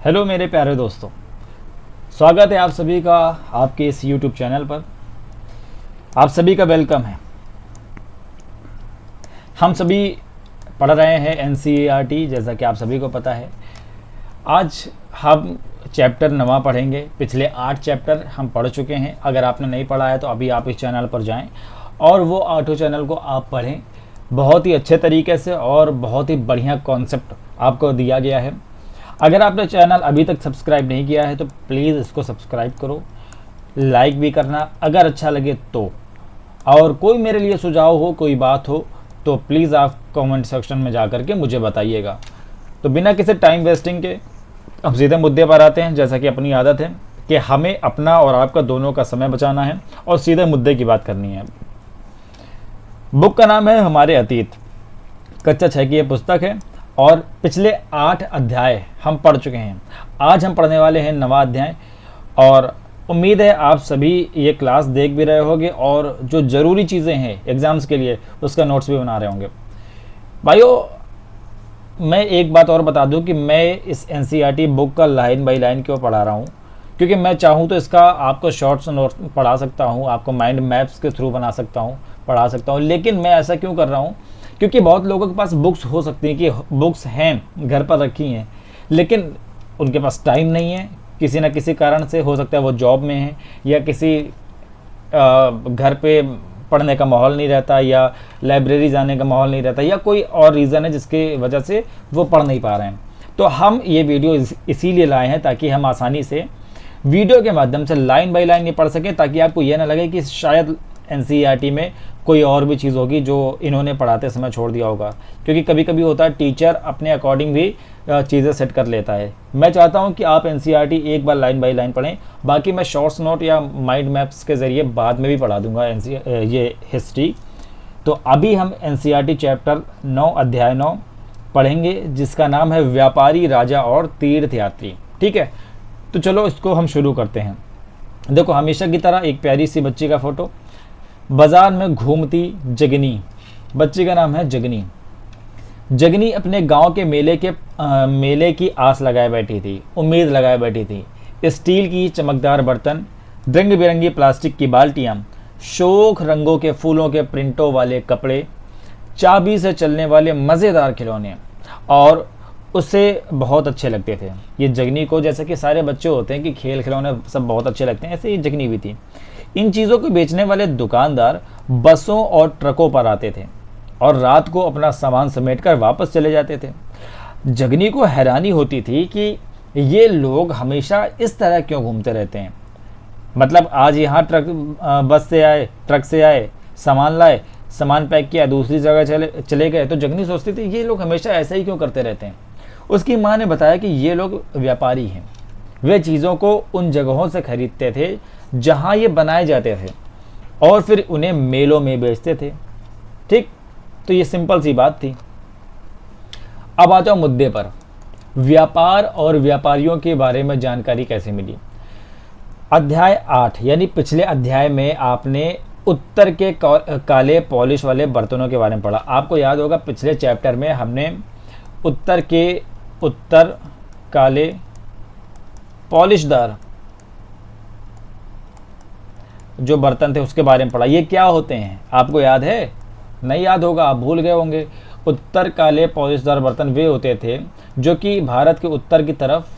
Hello मेरे प्यारे दोस्तों, स्वागत है आप सभी का आपके इस YouTube चैनल पर। आप सभी का वेलकम है। हम सभी पढ़ रहे हैं NCERT, जैसा कि आप सभी को पता है। आज हम चैप्टर 9 पढ़ेंगे। पिछले 8 चैप्टर हम पढ़ चुके हैं। अगर आपने नहीं पढ़ा है तो अभी आप इस चैनल पर जाएं और वो 8 चैनल को आप पढ़ें। बहुत ही अच्छे तरीके से और बहुत ही बढ़िया कॉन्सेप्ट आपको दिया गया है। अगर आपने चैनल अभी तक सब्सक्राइब नहीं किया है तो प्लीज़ इसको सब्सक्राइब करो, लाइक भी करना अगर अच्छा लगे तो। और कोई मेरे लिए सुझाव हो, कोई बात हो तो प्लीज़ आप कमेंट सेक्शन में जा कर के मुझे बताइएगा। तो बिना किसी टाइम वेस्टिंग के अब सीधे मुद्दे पर आते हैं। जैसा कि अपनी आदत है कि हमें अपना और आपका दोनों का समय बचाना है और सीधे मुद्दे की बात करनी है। बुक का नाम है हमारे अतीत। कक्षा 6 की यह पुस्तक है और पिछले 8 अध्याय हम पढ़ चुके हैं। आज हम पढ़ने वाले हैं 9वां अध्याय और उम्मीद है आप सभी ये क्लास देख भी रहे होंगे और जो ज़रूरी चीज़ें हैं एग्ज़ाम्स के लिए उसका नोट्स भी बना रहे होंगे। भाइयों, मैं एक बात और बता दूं कि मैं इस NCERT बुक का लाइन बाय लाइन क्यों पढ़ा रहा हूँ, क्योंकि मैं चाहूँ तो इसका आपको शॉर्ट्स नोट्स पढ़ा सकता हूँ, आपको माइंड मैप्स के थ्रू बना सकता हूँ, पढ़ा सकता हूँ। लेकिन मैं ऐसा क्यों कर रहा हूँ? क्योंकि बहुत लोगों के पास बुक्स हो सकती हैं, कि बुक्स हैं घर पर रखी हैं, लेकिन उनके पास टाइम नहीं है। किसी न किसी कारण से, हो सकता है वो जॉब में है या किसी घर पे पढ़ने का माहौल नहीं रहता या लाइब्रेरी जाने का माहौल नहीं रहता या कोई और रीज़न है जिसकी वजह से वो पढ़ नहीं पा रहे हैं। तो हम ये वीडियो इसीलिए लाए हैं ताकि हम आसानी से वीडियो के माध्यम से लाइन बाय लाइन ये पढ़ सकें, ताकि आपको ये ना लगे कि शायद NCERT में कोई और भी चीज़ होगी जो इन्होंने पढ़ाते समय छोड़ दिया होगा। क्योंकि कभी कभी होता है टीचर अपने अकॉर्डिंग भी चीज़ें सेट कर लेता है। मैं चाहता हूं कि आप NCERT एक बार लाइन बाय लाइन पढ़ें। बाकी मैं शॉर्ट्स नोट या माइंड मैप्स के ज़रिए बाद में भी पढ़ा दूंगा ये हिस्ट्री। तो अभी हम NCERT चैप्टर 9 अध्याय 9 पढ़ेंगे, जिसका नाम है व्यापारी, राजा और तीर्थयात्री। ठीक है, तो चलो इसको हम शुरू करते हैं। देखो, हमेशा की तरह एक प्यारी सी बच्ची का फोटो। बाजार में घूमती जगनी, बच्ची का नाम है जगनी। जगनी अपने गांव के मेले की आस लगाए बैठी थी, उम्मीद लगाए बैठी थी। स्टील की चमकदार बर्तन, रंग बिरंगी प्लास्टिक की बाल्टियां, शोख रंगों के फूलों के प्रिंटों वाले कपड़े, चाबी से चलने वाले मज़ेदार खिलौने और उसे बहुत अच्छे लगते थे। ये जगनी को, जैसे कि सारे बच्चे होते हैं कि खेल खिलौने सब बहुत अच्छे लगते हैं, ऐसे ही जगनी भी थी। इन चीज़ों को बेचने वाले दुकानदार बसों और ट्रकों पर आते थे और रात को अपना सामान समेटकर वापस चले जाते थे। जगनी को हैरानी होती थी कि ये लोग हमेशा इस तरह क्यों घूमते रहते हैं। मतलब आज यहाँ बस से आए, ट्रक से आए, सामान लाए, सामान पैक किया, दूसरी जगह चले गए। तो जगनी सोचती थी ये लोग हमेशा ऐसा ही क्यों करते रहते हैं। उसकी माँ ने बताया कि ये लोग व्यापारी हैं। वे चीज़ों को उन जगहों से खरीदते थे जहाँ ये बनाए जाते थे और फिर उन्हें मेलों में बेचते थे। ठीक, तो ये सिंपल सी बात थी। अब आ जाओ मुद्दे पर। व्यापार और व्यापारियों के बारे में जानकारी कैसे मिली। अध्याय 8 यानी पिछले अध्याय में आपने उत्तर के काले पॉलिश वाले बर्तनों के बारे में पढ़ा। आपको याद होगा पिछले चैप्टर में हमने उत्तर काले पॉलिशदार जो बर्तन थे उसके बारे में पढ़ा। ये क्या होते हैं आपको याद है? नहीं याद होगा, आप भूल गए होंगे। उत्तर काले पॉलिशदार बर्तन वे होते थे जो कि भारत के उत्तर की तरफ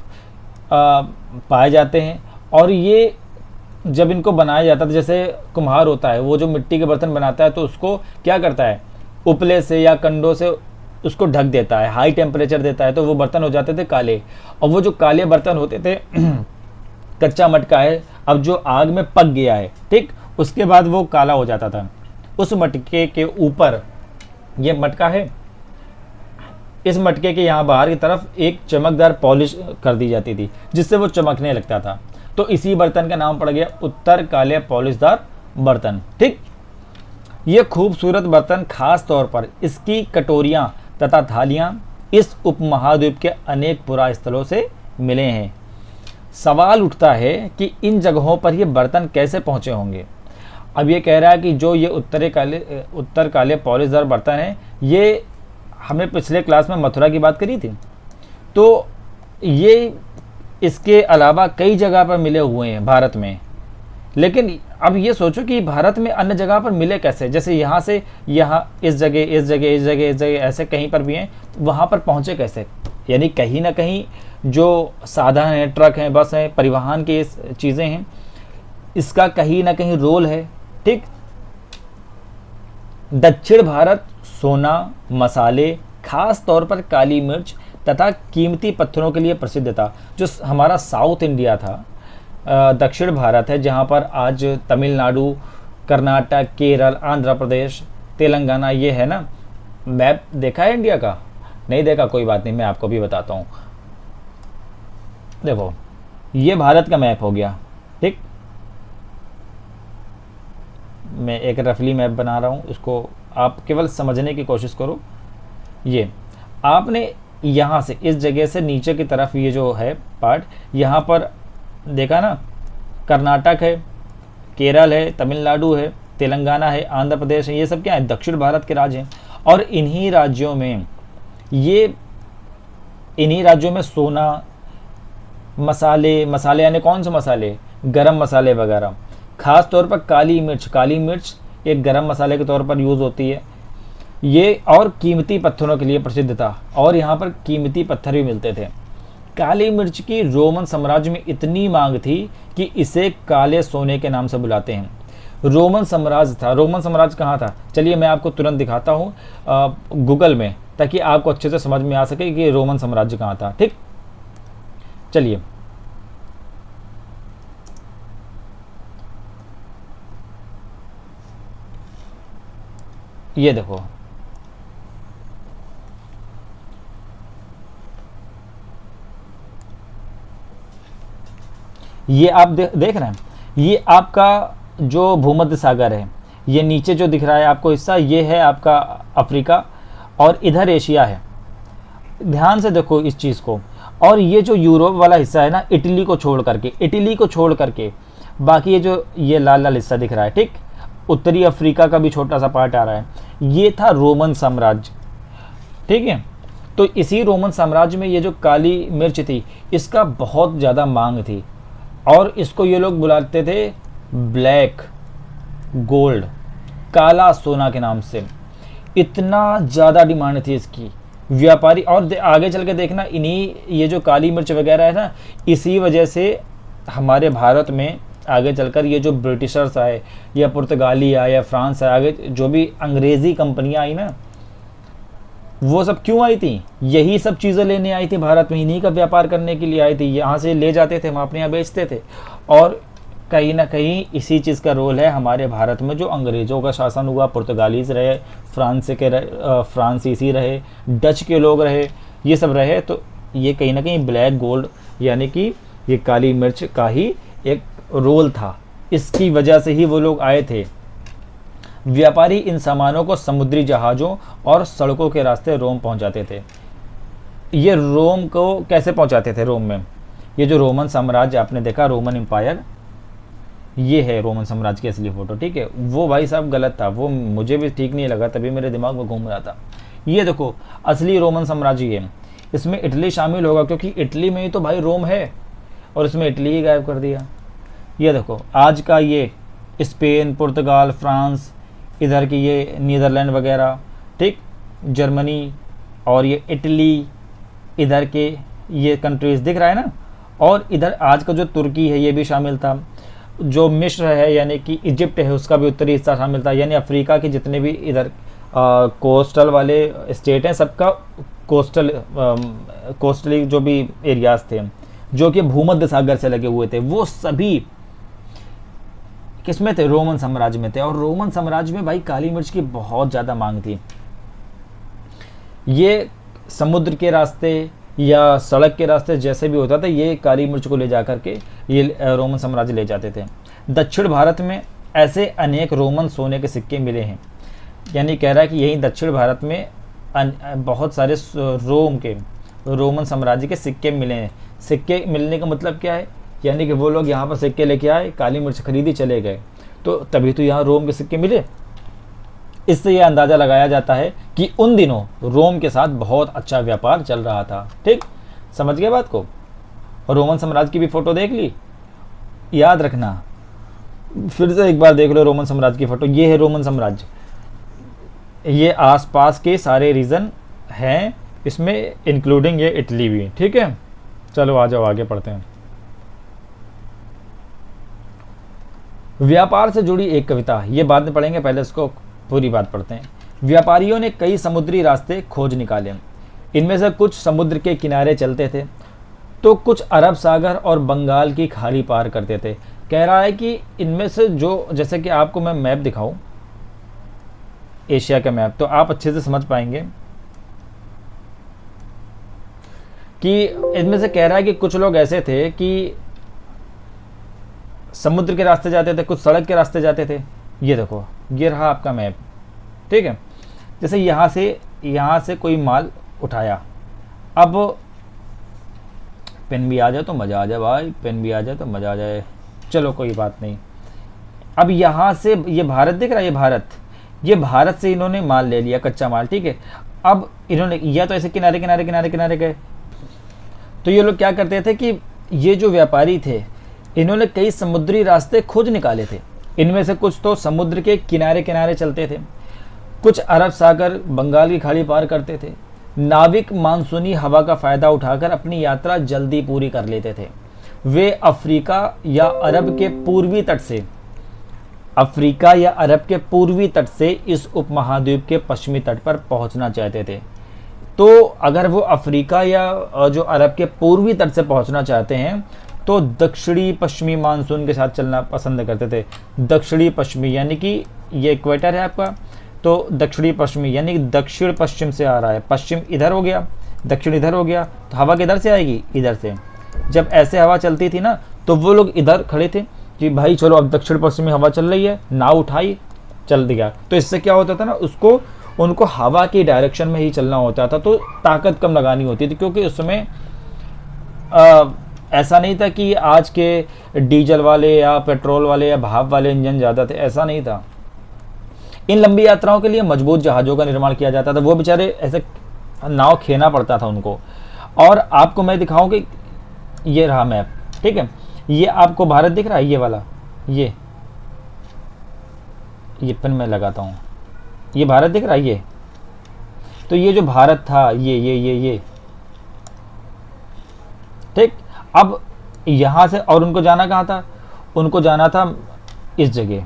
पाए जाते हैं और ये जब इनको बनाया जाता था, जैसे कुम्हार होता है वो जो मिट्टी के बर्तन बनाता है तो उसको क्या करता है, उपले से या कंडों से उसको ढक देता है, हाई टेम्परेचर देता है, तो वो बर्तन हो जाते थे काले। और वो जो काले बर्तन होते थे कच्चा मटका है, अब जो आग में पक गया है, ठीक, उसके बाद वो काला हो जाता था। उस मटके के ऊपर, ये मटका है, इस मटके के यहाँ बाहर की तरफ एक चमकदार पॉलिश कर दी जाती थी जिससे वो चमकने लगता था। तो इसी बर्तन का नाम पड़ गया उत्तर काले पॉलिशदार बर्तन। ठीक, ये खूबसूरत बर्तन खास तौर पर इसकी कटोरियाँ तथा थालियाँ इस उपमहाद्वीप के अनेक पुरा स्थलों से मिले हैं। सवाल उठता है कि इन जगहों पर ये बर्तन कैसे पहुँचे होंगे। अब ये कह रहा है कि जो ये उत्तर काले पॉलिशदार बर्तन हैं, ये हमने पिछले क्लास में मथुरा की बात करी थी। तो ये इसके अलावा कई जगह पर मिले हुए हैं भारत में। लेकिन अब ये सोचो कि भारत में अन्य जगह पर मिले कैसे, जैसे यहाँ से यहाँ इस जगह इस जगह इस जगह इस जगह ऐसे कहीं पर भी हैं, तो वहाँ पर पहुँचे कैसे। यानी कहीं ना कहीं जो साधन हैं, ट्रक हैं, बस हैं, परिवहन की चीज़ें हैं, इसका कहीं ना कहीं रोल है। ठीक। दक्षिण भारत सोना, मसाले, खास तौर पर काली मिर्च तथा कीमती पत्थरों के लिए प्रसिद्ध था। जो हमारा साउथ इंडिया था, दक्षिण भारत है, जहाँ पर आज तमिलनाडु, कर्नाटक, केरल, आंध्र प्रदेश, तेलंगाना, ये है ना। मैप देखा है इंडिया का? नहीं देखा, कोई बात नहीं, मैं आपको भी बताता हूँ। देखो, ये भारत का मैप हो गया। ठीक। मैं एक रफली मैप बना रहा हूँ, इसको आप केवल समझने की कोशिश करो। ये आपने यहाँ से इस जगह से नीचे की तरफ ये जो है पार्ट, यहाँ पर देखा ना, कर्नाटक है, केरल है, तमिलनाडु है, तेलंगाना है, आंध्र प्रदेश है, ये सब क्या है, दक्षिण भारत के राज्य हैं। और इन्हीं राज्यों में सोना, मसाले यानी कौन से मसाले, गरम मसाले वगैरह, खास तौर पर काली मिर्च एक गरम मसाले के तौर पर यूज़ होती है ये, और कीमती पत्थरों के लिए प्रसिद्ध था। और यहाँ पर कीमती पत्थर भी मिलते थे। काली मिर्च की रोमन साम्राज्य में इतनी मांग थी कि इसे काले सोने के नाम से बुलाते हैं। रोमन साम्राज्य था। रोमन साम्राज्य कहाँ था, चलिए मैं आपको तुरंत दिखाता हूँ गूगल में, ताकि आपको अच्छे से समझ में आ सके कि रोमन साम्राज्य कहाँ था। ठीक, चलिए ये देखो, ये आप देख रहे हैं, ये आपका जो भूमध्य सागर है, ये नीचे जो दिख रहा है आपको हिस्सा, ये है आपका अफ्रीका, और इधर एशिया है। ध्यान से देखो इस चीज़ को। और ये जो यूरोप वाला हिस्सा है ना, इटली को छोड़ करके बाकी ये लाल लाल हिस्सा दिख रहा है, ठीक, उत्तरी अफ्रीका का भी छोटा सा पार्ट आ रहा है, ये था रोमन साम्राज्य। ठीक है। तो इसी रोमन साम्राज्य में ये जो काली मिर्च थी, इसका बहुत ज़्यादा मांग थी, और इसको ये लोग बुलाते थे ब्लैक गोल्ड, काला सोना के नाम से। इतना ज़्यादा डिमांड थी इसकी। व्यापारी, और आगे चल के देखना, ये जो काली मिर्च वगैरह है ना, इसी वजह से हमारे भारत में आगे चलकर ये जो ब्रिटिशर्स आए, या पुर्तगाली आए, या फ्रांस आए, आगे जो भी अंग्रेज़ी कंपनियां आई ना, वो सब क्यों आई थी? यही सब चीज़ें लेने आई थी भारत में, इन्हीं का व्यापार करने के लिए आई थी। यहाँ से ले जाते थे, हम अपने यहाँ बेचते थे। और कहीं ना कहीं इसी चीज़ का रोल है हमारे भारत में, जो अंग्रेज़ों का शासन हुआ, पुर्तगालीज रहे, फ्रांसीसी रहे, डच के लोग रहे, ये सब रहे, तो ये कहीं ना कहीं ब्लैक गोल्ड यानी कि ये काली मिर्च का ही एक रोल था। इसकी वजह से ही वो लोग आए थे। व्यापारी इन सामानों को समुद्री जहाज़ों और सड़कों के रास्ते रोम पहुंचाते थे। ये रोम को कैसे पहुंचाते थे? रोम में ये जो रोमन साम्राज्य आपने देखा, रोमन एम्पायर, ये है रोमन साम्राज्य की असली फ़ोटो। ठीक है, वो भाई साहब गलत था, वो मुझे भी ठीक नहीं लगा, तभी मेरे दिमाग में घूम रहा था। ये देखो असली रोमन साम्राज्य ये, इसमें इटली शामिल होगा, क्योंकि इटली में ही तो भाई रोम है, और इसमें इटली ही गायब कर दिया। ये देखो आज का ये स्पेन, पुर्तगाल, फ्रांस, इधर की ये नीदरलैंड वगैरह, ठीक, जर्मनी, और ये इटली, इधर के ये कंट्रीज़ दिख रहा है ना। और इधर आज का जो तुर्की है ये भी शामिल था, जो मिस्र है यानी कि इजिप्ट है, उसका भी उत्तरी हिस्सा शामिल था। यानी अफ्रीका के जितने भी इधर कोस्टल वाले स्टेट हैं, सबका कोस्टली जो भी एरियाज थे, जो कि भूमध्य सागर से लगे हुए थे, वो सभी किसमें थे? रोमन साम्राज्य में थे। और रोमन साम्राज्य में भाई काली मिर्च की बहुत ज़्यादा मांग थी। ये समुद्र के रास्ते या सड़क के रास्ते जैसे भी होता था, ये काली मिर्च को ले जा करके ये रोमन साम्राज्य ले जाते थे। दक्षिण भारत में ऐसे अनेक रोमन सोने के सिक्के मिले हैं। यानी कह रहा है कि यही दक्षिण भारत में बहुत सारे रोमन साम्राज्य के सिक्के मिले हैं। सिक्के मिलने का मतलब क्या है? यानी कि वो लोग यहाँ पर सिक्के लेके आए, काली मिर्च खरीदी, चले गए, तो तभी तो यहाँ रोम के सिक्के मिले। इससे यह अंदाज़ा लगाया जाता है कि उन दिनों रोम के साथ बहुत अच्छा व्यापार चल रहा था। ठीक, समझ गए बात को? और रोमन साम्राज्य की भी फोटो देख ली, याद रखना, फिर से एक बार देख लो रोमन साम्राज्य की फोटो। ये है रोमन साम्राज्य, ये आसपास के सारे रीजन हैं, इसमें इंक्लूडिंग ये इटली भी, ठीक है। चलो आ जाओ आगे पढ़ते हैं। व्यापार से जुड़ी एक कविता, ये बाद में पढ़ेंगे, पहले इसको पूरी बात पढ़ते हैं। व्यापारियों ने कई समुद्री रास्ते खोज निकाले, इनमें से कुछ समुद्र के किनारे चलते थे तो कुछ अरब सागर और बंगाल की खाड़ी पार करते थे। कह रहा है कि इनमें से जो, जैसे कि आपको मैं मैप दिखाऊं, एशिया का मैप, तो आप अच्छे से समझ पाएंगे कि इनमें से कह रहा है कि कुछ लोग ऐसे थे कि समुद्र के रास्ते जाते थे, कुछ सड़क के रास्ते जाते थे। ये देखो, ये रहा आपका मैप, ठीक है। जैसे यहाँ से कोई माल उठाया, अब पेन भी आ जाए तो मज़ा आ जाए भाई, पेन भी आ जाए तो मज़ा आ जाए, चलो कोई बात नहीं। अब यहाँ से ये भारत दिख रहा है, ये भारत से इन्होंने माल ले लिया, कच्चा माल, ठीक है। अब इन्होंने, या तो ऐसे किनारे किनारे किनारे किनारे गए, तो ये लोग क्या करते थे कि ये जो व्यापारी थे, इन्होंने कई समुद्री रास्ते खोज निकाले थे। इनमें से कुछ तो समुद्र के किनारे किनारे चलते थे, कुछ अरब सागर बंगाल की खाड़ी पार करते थे। नाविक मानसूनी हवा का फ़ायदा उठाकर अपनी यात्रा जल्दी पूरी कर लेते थे। वे अफ्रीका या अरब के पूर्वी तट से इस उपमहाद्वीप के पश्चिमी तट पर पहुंचना चाहते थे। तो अगर वो अफ्रीका या जो अरब के पूर्वी तट से पहुंचना चाहते हैं तो दक्षिणी पश्चिमी मानसून के साथ चलना पसंद करते थे। दक्षिणी पश्चिमी यानी कि ये इक्वेटर है आपका, तो दक्षिणी पश्चिमी यानी कि दक्षिण पश्चिम से आ रहा है, पश्चिम इधर हो गया, दक्षिण इधर हो गया, तो हवा किधर से आएगी, इधर से। जब ऐसे हवा चलती थी ना, तो वो लोग इधर खड़े थे कि भाई चलो अब दक्षिण पश्चिमी हवा चल रही है, नाव उठाई, चल दिया। तो इससे क्या होता था ना, उनको हवा की डायरेक्शन में ही चलना होता था, तो ताकत कम लगानी होती थी, क्योंकि उस समय ऐसा नहीं था कि आज के डीजल वाले या पेट्रोल वाले या भाप वाले इंजन ज़्यादा थे, ऐसा नहीं था। इन लंबी यात्राओं के लिए मजबूत जहाज़ों का निर्माण किया जाता था, वो बेचारे ऐसे नाव खेना पड़ता था उनको। और आपको मैं दिखाऊं कि ये रहा मैप, ठीक है, ये आपको भारत दिख रहा है, ये वाला, ये पेन में लगाता हूँ, ये भारत दिख रहा है, ये तो ये जो भारत था, ये ठीक। अब यहाँ से, और उनको जाना कहाँ था, उनको जाना था इस जगह,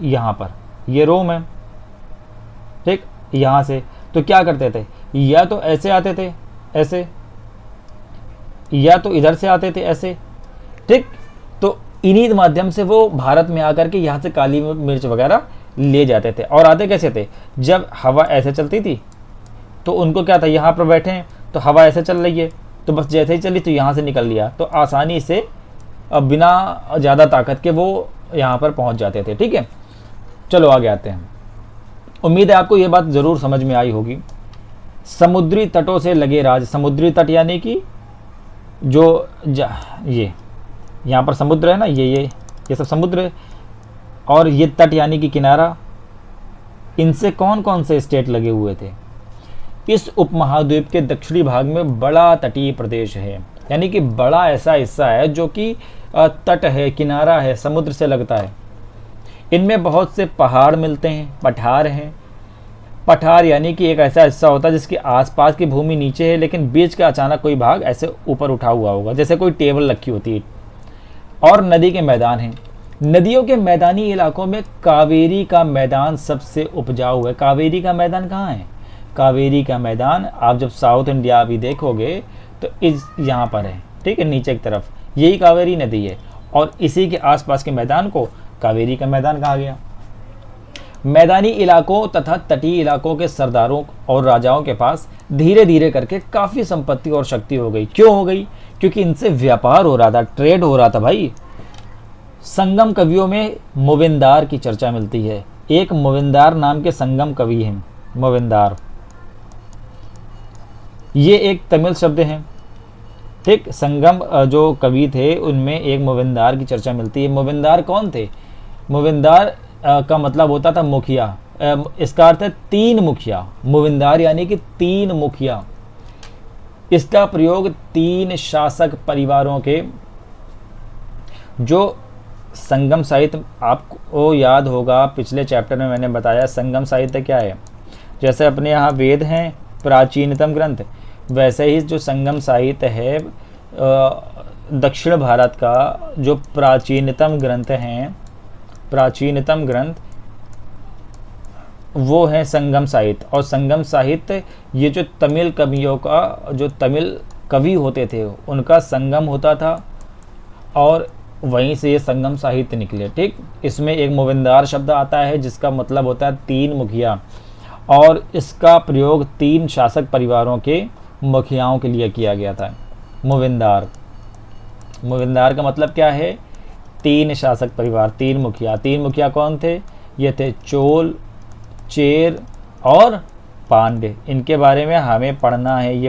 यहाँ पर, ये रोम है, ठीक। यहाँ से तो क्या करते थे, या तो ऐसे आते थे, ऐसे, या तो इधर से आते थे, ऐसे, ठीक। तो इन्हीं माध्यम से वो भारत में आकर के यहाँ से काली मिर्च वगैरह ले जाते थे। और आते कैसे थे, जब हवा ऐसे चलती थी तो उनको क्या था, यहाँ पर बैठे हैं तो हवा ऐसे चल रही है, तो बस जैसे ही चली तो यहाँ से निकल लिया, तो आसानी से बिना ज़्यादा ताकत के वो यहाँ पर पहुँच जाते थे, ठीक है। चलो आगे आते हैं। उम्मीद है आपको ये बात ज़रूर समझ में आई होगी। समुद्री तटों से लगे राज, समुद्री तट यानी कि जो ये यहाँ पर समुद्र है ना, ये सब समुद्र है, और ये तट यानी कि किनारा, इनसे कौन कौन से स्टेट लगे हुए थे। इस उपमहाद्वीप के दक्षिणी भाग में बड़ा तटीय प्रदेश है, यानी कि बड़ा ऐसा हिस्सा है जो कि तट है, किनारा है, समुद्र से लगता है। इनमें बहुत से पहाड़ मिलते हैं, पठार हैं। पठार यानी कि एक ऐसा हिस्सा होता है जिसके आसपास की भूमि नीचे है, लेकिन बीच का अचानक कोई भाग ऐसे ऊपर उठा हुआ होगा, जैसे कोई टेबल रखी होती है। और नदी के मैदान हैं। नदियों के मैदानी इलाकों में कावेरी का मैदान सबसे उपजाऊ है। कावेरी का मैदान कहाँ है, कावेरी का मैदान आप जब साउथ इंडिया भी देखोगे तो इस यहाँ पर है, ठीक है, नीचे की तरफ, यही कावेरी नदी है, और इसी के आसपास के मैदान को कावेरी का मैदान कहा गया। मैदानी इलाकों तथा तटीय इलाकों के सरदारों और राजाओं के पास धीरे धीरे करके काफ़ी संपत्ति और शक्ति हो गई। क्यों हो गई, क्योंकि इनसे व्यापार हो रहा था, ट्रेड हो रहा था भाई। संगम कवियों में मोविंदार की चर्चा मिलती है। एक मोविंदार नाम के संगम कवि हैं, मोविंदार, ये एक तमिल शब्द है, ठीक। संगम जो कवि थे उनमें एक मोविंदार की चर्चा मिलती है। मोविंदार कौन थे, मोविंदार का मतलब होता था मुखिया, इसका अर्थ है तीन मुखिया। मोविंदार यानी कि तीन मुखिया। इसका प्रयोग 3 शासक परिवारों के जो संगम साहित्य, आपको याद होगा पिछले चैप्टर में मैंने बताया संगम साहित्य क्या है। जैसे अपने यहाँ वेद हैं प्राचीनतम ग्रंथ, वैसे ही जो संगम साहित्य है दक्षिण भारत का जो प्राचीनतम ग्रंथ हैं, प्राचीनतम ग्रंथ वो है संगम साहित्य। और संगम साहित्य ये जो तमिल कवियों का, जो तमिल कवि होते थे उनका संगम होता था और वहीं से ये संगम साहित्य निकले। ठीक, इसमें एक मोविंदार शब्द आता है जिसका मतलब होता है 3 मुखिया, और इसका प्रयोग 3 शासक परिवारों के मुखियाओं के लिए किया गया था। मोविंदार, मोविंदार का मतलब क्या है? 3 शासक परिवार, 3 मुखिया। 3 मुखिया कौन थे? ये थे चोल, चेर और पांड्य। इनके बारे में हमें पढ़ना है, ये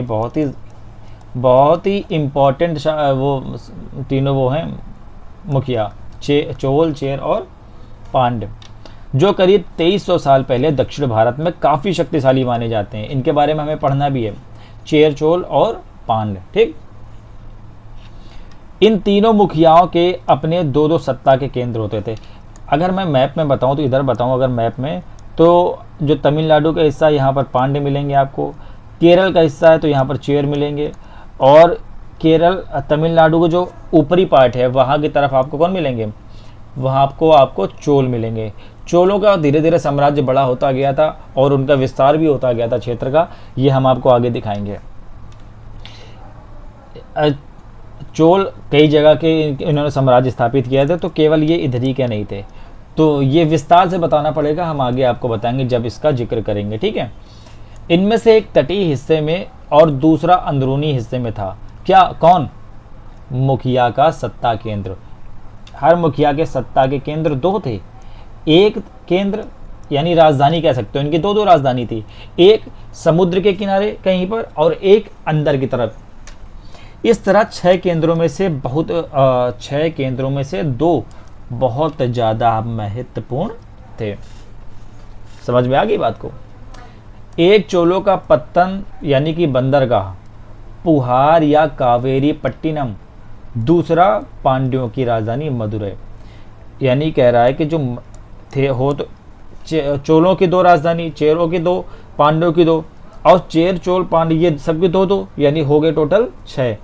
बहुत ही इम्पोर्टेंट वो तीनों वो हैं मुखिया, चोल, चेर और पांड्य, जो करीब 2300 साल पहले दक्षिण भारत में काफ़ी शक्तिशाली माने जाते हैं। इनके बारे में हमें पढ़ना भी है, चेर, चोल और पांड्य। ठीक, इन तीनों मुखियाओं के अपने 2-2 सत्ता के केंद्र होते थे। अगर मैं मैप में बताऊं तो इधर बताऊं, अगर मैप में तो जो तमिलनाडु का हिस्सा है यहाँ पर पांड्य मिलेंगे आपको, केरल का हिस्सा है तो यहाँ पर चेर मिलेंगे, और केरल तमिलनाडु का जो ऊपरी पार्ट है वहाँ की तरफ आपको कौन मिलेंगे? वहाँ आपको चोल मिलेंगे। चोलों का धीरे धीरे साम्राज्य बड़ा होता गया था और उनका विस्तार भी होता गया था क्षेत्र का, ये हम आपको आगे दिखाएंगे। चोल कई जगह के इन्होंने साम्राज्य स्थापित किया था, तो केवल ये इधर ही के नहीं थे, तो ये विस्तार से बताना पड़ेगा, हम आगे आपको बताएंगे जब इसका जिक्र करेंगे। ठीक है, इनमें से एक तटीय हिस्से में और दूसरा अंदरूनी हिस्से में था। क्या? कौन? मुखिया का सत्ता केंद्र। हर मुखिया के सत्ता के केंद्र 2 थे। एक केंद्र यानी राजधानी कह सकते हो, इनकी 2-2 राजधानी थी, एक समुद्र के किनारे कहीं पर और एक अंदर की तरफ। इस तरह 6 केंद्रों में से 2 बहुत ज़्यादा महत्वपूर्ण थे। समझ में आ गई बात को? एक चोलों का पत्तन यानी कि बंदरगाह पुहार या कावेरी पट्टिनम, दूसरा पांड्यों की राजधानी मदुरै। यानी कह रहा है कि जो थे हो तो चोलों की 2 राजधानी, चेरों की 2, पांड्यों की 2, और चेर, चोल, पांड्य ये सबके 2-2, यानी हो गए टोटल 6।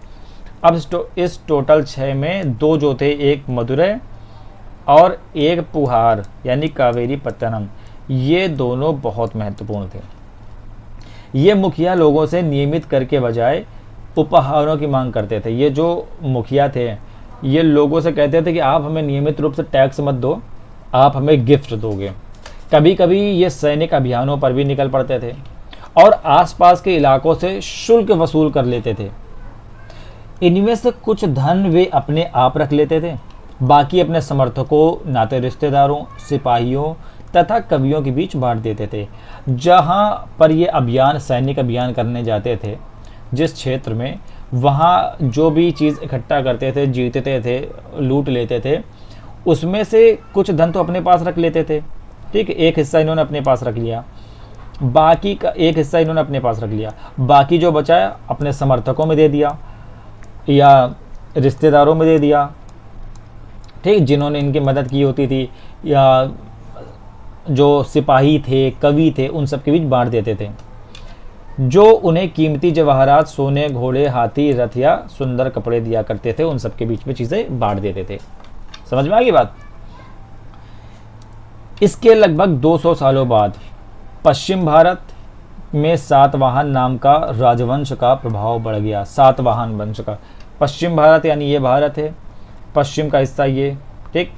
अब इस टोटल 6 में 2 जो थे, एक मदुरै और एक पुहार यानी कावेरी पत्तनम, ये दोनों बहुत महत्वपूर्ण थे। ये मुखिया लोगों से नियमित कर के बजाय उपहारों की मांग करते थे। ये जो मुखिया थे ये लोगों से कहते थे कि आप हमें नियमित रूप से टैक्स मत दो, आप हमें गिफ्ट दोगे। कभी कभी ये सैनिक अभियानों पर भी निकल पड़ते थे और आसपास के इलाकों से शुल्क वसूल कर लेते थे। इनमें से कुछ धन वे अपने आप रख लेते थे, बाकी अपने समर्थकों, नाते रिश्तेदारों, सिपाहियों तथा कवियों के बीच बांट देते थे। जहाँ पर ये अभियान, सैनिक अभियान करने जाते थे जिस क्षेत्र में, वहाँ जो भी चीज़ इकट्ठा करते थे, जीतते थे, लूट लेते थे, उसमें से कुछ धन तो अपने पास रख लेते थे। ठीक है, एक हिस्सा इन्होंने अपने पास रख लिया, बाकी का एक हिस्सा इन्होंने अपने पास रख लिया, बाकी जो बचाया अपने समर्थकों में दे दिया या रिश्तेदारों में दे दिया। ठीक, जिन्होंने इनकी मदद की होती थी या जो सिपाही थे, कवि थे, उन सब के बीच बांट देते थे। जो उन्हें कीमती जवाहरात, सोने, घोड़े, हाथी, रथ या सुंदर कपड़े दिया करते थे, उन सब के बीच में चीज़ें बांट देते थे। समझ में आ गई बात? इसके लगभग 200 सालों बाद पश्चिम भारत में सातवाहन नाम का राजवंश का प्रभाव बढ़ गया। सातवाहन वंश का, पश्चिम भारत यानी ये भारत है, पश्चिम का हिस्सा ये। ठीक,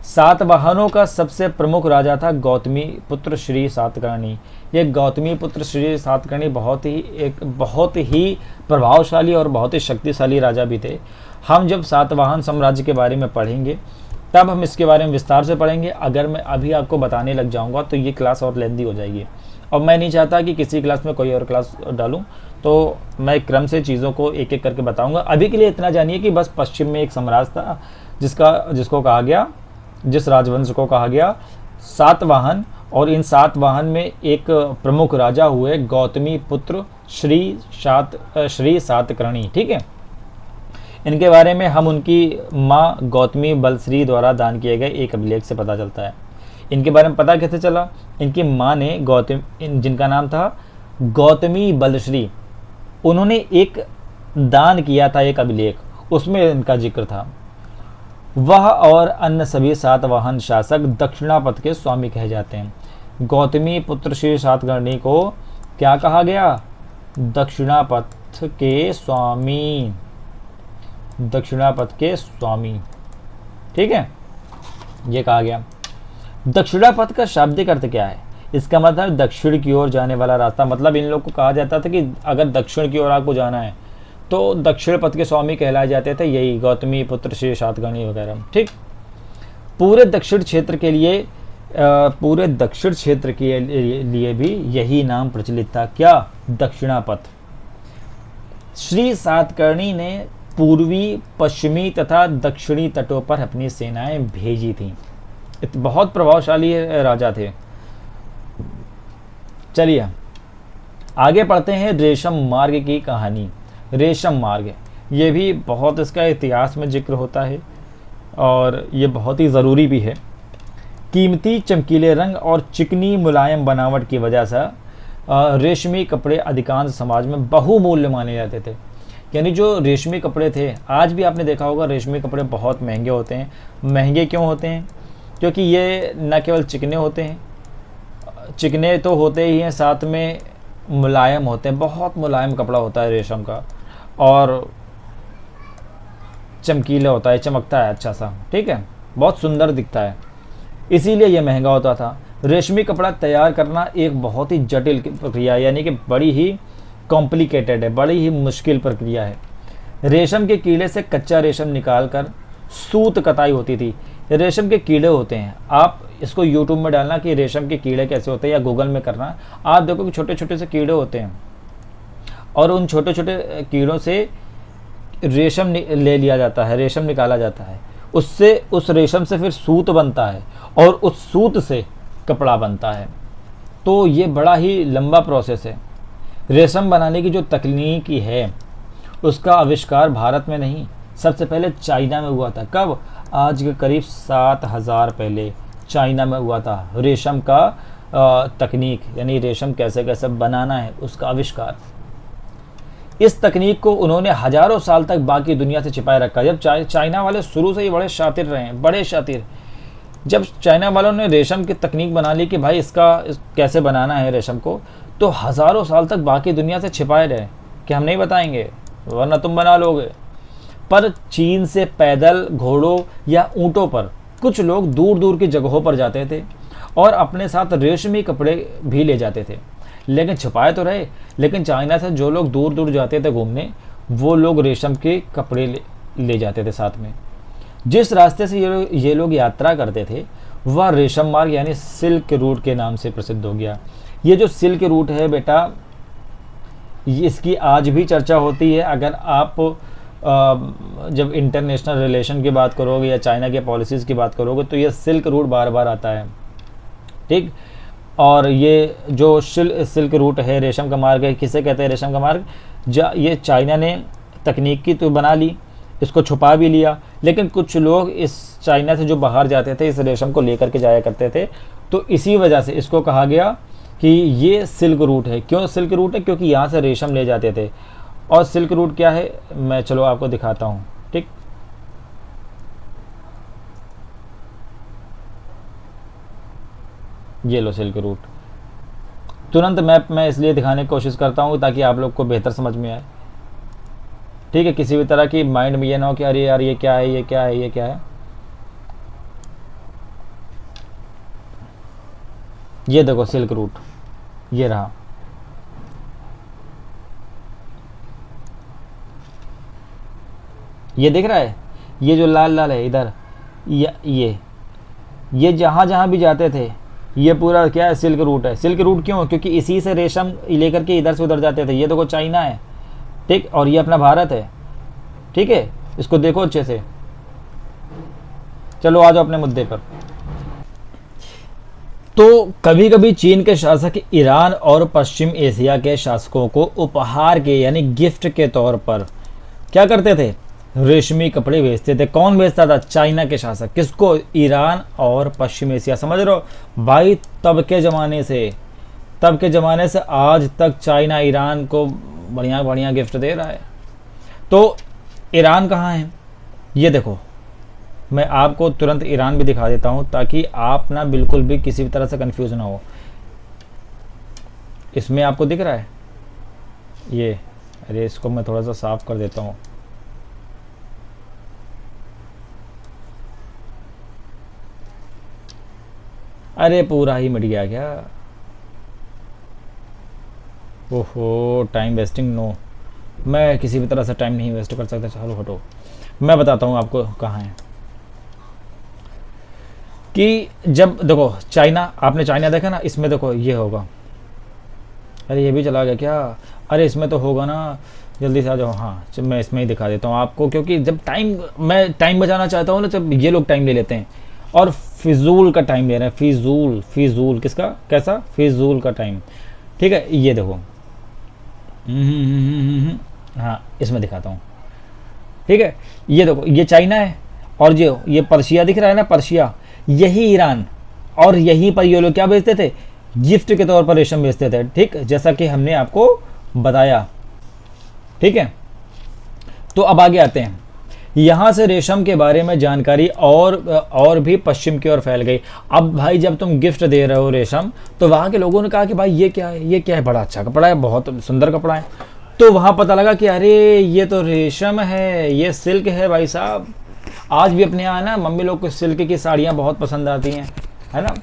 सातवाहनों का सबसे प्रमुख राजा था गौतमी पुत्र श्री सातकर्णी। ये गौतमी पुत्र श्री सातकर्णी बहुत ही प्रभावशाली और बहुत ही शक्तिशाली राजा भी थे। हम जब सातवाहन साम्राज्य के बारे में पढ़ेंगे तब हम इसके बारे में विस्तार से पढ़ेंगे। अगर मैं अभी आपको बताने लग जाऊंगा तो ये क्लास और लेंदी हो जाएगी, और मैं नहीं चाहता कि किसी क्लास में कोई और क्लास डालूं, तो मैं क्रम से चीज़ों को एक एक करके बताऊंगा। अभी के लिए इतना जानिए कि बस पश्चिम में एक साम्राज्य था जिस राजवंश को कहा गया सातवाहन, और इन सातवाहन में एक प्रमुख राजा हुए गौतमी पुत्र श्री सातकर्णी। ठीक है, इनके बारे में हम उनकी माँ गौतमी बलश्री द्वारा दान किए गए एक अभिलेख से पता चलता है। इनके बारे में पता कैसे चला? इनकी माँ ने जिनका नाम था गौतमी बलश्री, उन्होंने एक दान किया था एक अभिलेख, उसमें इनका जिक्र था। वह और अन्य सभी सातवाहन शासक दक्षिणापथ के स्वामी कहे जाते हैं। गौतमी पुत्र श्री सातकर्णी को क्या कहा गया? दक्षिणापथ के स्वामी, दक्षिणापथ के स्वामी। ठीक है, ये कहा गया। दक्षिणापथ का शाब्दिक अर्थ क्या है? इसका मतलब दक्षिण की ओर जाने वाला रास्ता। मतलब इन लोग को कहा जाता था कि अगर दक्षिण की ओर आपको जाना है तो दक्षिण पथ के स्वामी कहलाए जाते थे, यही गौतमी पुत्र श्री सातकर्णी वगैरह। ठीक, पूरे दक्षिण क्षेत्र के लिए भी यही नाम प्रचलित था। क्या? दक्षिणापथ। श्री सातकर्णी ने पूर्वी, पश्चिमी तथा दक्षिणी तटों पर अपनी सेनाएं भेजी थीं। बहुत प्रभावशाली राजा थे। चलिए आगे पढ़ते हैं रेशम मार्ग की कहानी। रेशम मार्ग, ये भी बहुत इसका इतिहास में जिक्र होता है और ये बहुत ही ज़रूरी भी है। कीमती चमकीले रंग और चिकनी मुलायम बनावट की वजह से रेशमी कपड़े अधिकांश समाज में बहुमूल्य माने जाते थे। यानी जो रेशमी कपड़े थे, आज भी आपने देखा होगा रेशमी कपड़े बहुत महंगे होते हैं। महंगे क्यों होते हैं? क्योंकि ये न केवल चिकने होते हैं, चिकने तो होते ही हैं, साथ में मुलायम होते हैं। बहुत मुलायम कपड़ा होता है रेशम का और चमकीला होता है, चमकता है अच्छा सा। ठीक है, बहुत सुंदर दिखता है, इसीलिए ये महंगा होता था। रेशमी कपड़ा तैयार करना एक बहुत ही जटिल प्रक्रिया, यानी कि बड़ी ही कॉम्प्लिकेटेड है, बड़ी ही मुश्किल प्रक्रिया है। रेशम के कीड़े से कच्चा रेशम निकालकर सूत कताई होती थी। रेशम के कीड़े होते हैं, आप इसको यूट्यूब में डालना कि रेशम के कीड़े कैसे होते हैं, या गूगल में करना, आप देखो कि छोटे छोटे से कीड़े होते हैं और उन छोटे छोटे कीड़ों से रेशम ले लिया जाता है, रेशम निकाला जाता है। उससे, उस रेशम से फिर सूत बनता है और उस सूत से कपड़ा बनता है। तो ये बड़ा ही लंबा प्रोसेस है। रेशम बनाने की जो तकनीक है उसका आविष्कार भारत में नहीं, सबसे पहले चाइना में हुआ था। कब? आज के करीब 7000 पहले चाइना में हुआ था रेशम का तकनीक, यानी रेशम कैसे कैसे बनाना है उसका आविष्कार। इस तकनीक को उन्होंने हजारों साल तक बाकी दुनिया से छिपाए रखा। जब चाइना वाले शुरू से ही बड़े शातिर रहे हैं, बड़े शातिर। जब चाइना वालों ने रेशम की तकनीक बना ली कि भाई कैसे बनाना है रेशम को, तो हजारों साल तक बाकी दुनिया से छिपाए रहे कि हम नहीं बताएंगे वरना तुम बना लोगे। पर चीन से पैदल, घोड़ों या ऊंटों पर कुछ लोग दूर दूर की जगहों पर जाते थे और अपने साथ रेशमी कपड़े भी ले जाते थे, लेकिन छिपाए तो रहे। लेकिन चाइना से जो लोग दूर दूर जाते थे घूमने, वो लोग रेशम के कपड़े ले जाते थे साथ में। जिस रास्ते से ये लोग यात्रा करते थे वह रेशम मार्ग यानी सिल्क रूट के नाम से प्रसिद्ध हो गया। ये जो सिल्क रूट है बेटा, इसकी आज भी चर्चा होती है। अगर आप जब इंटरनेशनल रिलेशन की बात करोगे या चाइना के पॉलिसीज़ की बात करोगे तो ये सिल्क रूट बार बार आता है। ठीक, और ये जो सिल्क रूट है, रेशम का मार्ग है, किसे कहते हैं रेशम का मार्ग? ये चाइना ने तकनीक की तो बना ली, इसको छुपा भी लिया, लेकिन कुछ लोग इस चाइना से जो बाहर जाते थे इस रेशम को लेकर के जाया करते थे, तो इसी वजह से इसको कहा गया कि ये सिल्क रूट है। क्यों सिल्क रूट है? क्योंकि यहाँ से रेशम ले जाते थे। और सिल्क रूट क्या है, मैं चलो आपको दिखाता हूँ। ठीक, ये लो सिल्क रूट। तुरंत मैप मैं इसलिए दिखाने की कोशिश करता हूँ ताकि आप लोग को बेहतर समझ में आए। ठीक है, किसी भी तरह की माइंड में ये ना हो कि अरे यार ये क्या है, ये क्या है, ये क्या है। ये देखो सिल्क रूट, ये रहा। ये दिख रहा है, ये जो लाल लाल है इधर, ये जहाँ जहाँ भी जाते थे ये पूरा क्या है, सिल्क रूट है। सिल्क रूट क्यों? क्योंकि इसी से रेशम लेकर के इधर से उधर जाते थे। ये देखो चाइना है, ठीक, और ये अपना भारत है। ठीक है, इसको देखो अच्छे से। चलो आ जाओ अपने मुद्दे पर। तो कभी कभी चीन के शासक ईरान और पश्चिम एशिया के शासकों को उपहार के यानी गिफ्ट के तौर पर क्या करते थे, रेशमी कपड़े बेचते थे। कौन बेचता था? चाइना के शासक। किसको? ईरान और पश्चिम एशिया। समझ रहे हो भाई, तब के ज़माने से आज तक चाइना ईरान को बढ़िया बढ़िया गिफ्ट दे रहा है। तो ईरान कहाँ है ये देखो, मैं आपको तुरंत ईरान भी दिखा देता हूँ ताकि आप ना बिल्कुल भी किसी भी तरह से कंफ्यूज ना हो। इसमें आपको दिख रहा है ये, अरे इसको मैं थोड़ा सा साफ कर देता हूँ। अरे पूरा ही मिट गया क्या? ओहो, टाइम वेस्टिंग नो, मैं किसी भी तरह से टाइम नहीं वेस्ट कर सकता। चलो हटो, मैं बताता हूँ आपको कहाँ है। कि जब देखो चाइना, आपने चाइना देखा ना, इसमें देखो ये होगा। अरे ये भी चला गया क्या? अरे इसमें तो होगा ना, जल्दी से आ जाओ। हाँ मैं इसमें ही दिखा देता हूँ आपको, क्योंकि जब मैं टाइम बचाना चाहता हूँ ना, जब ये लोग टाइम ले लेते हैं और फिजूल का टाइम ले रहे हैं। फिजूल किसका? कैसा? फिजूल का टाइम। ठीक है, ये देखो। हाँ इसमें दिखाता हूँ। ठीक है, ये देखो, ये चाइना है और ये पर्शिया दिख रहा है ना, पर्शिया, यही ईरान। और यहीं पर ये लोग क्या बेचते थे? गिफ्ट के तौर पर रेशम बेचते थे। ठीक, जैसा कि हमने आपको बताया। ठीक है, तो अब आगे आते हैं। यहाँ से रेशम के बारे में जानकारी और भी पश्चिम की ओर फैल गई। अब भाई जब तुम गिफ्ट दे रहे हो रेशम, तो वहाँ के लोगों ने कहा कि भाई ये क्या है, ये क्या है, बड़ा अच्छा कपड़ा है, बहुत सुंदर कपड़ा है। तो वहाँ पता लगा कि अरे ये तो रेशम है, ये सिल्क है भाई साहब। आज भी अपने यहाँ ना मम्मी लोग को सिल्क की साड़ियाँ बहुत पसंद आती हैं, है ना।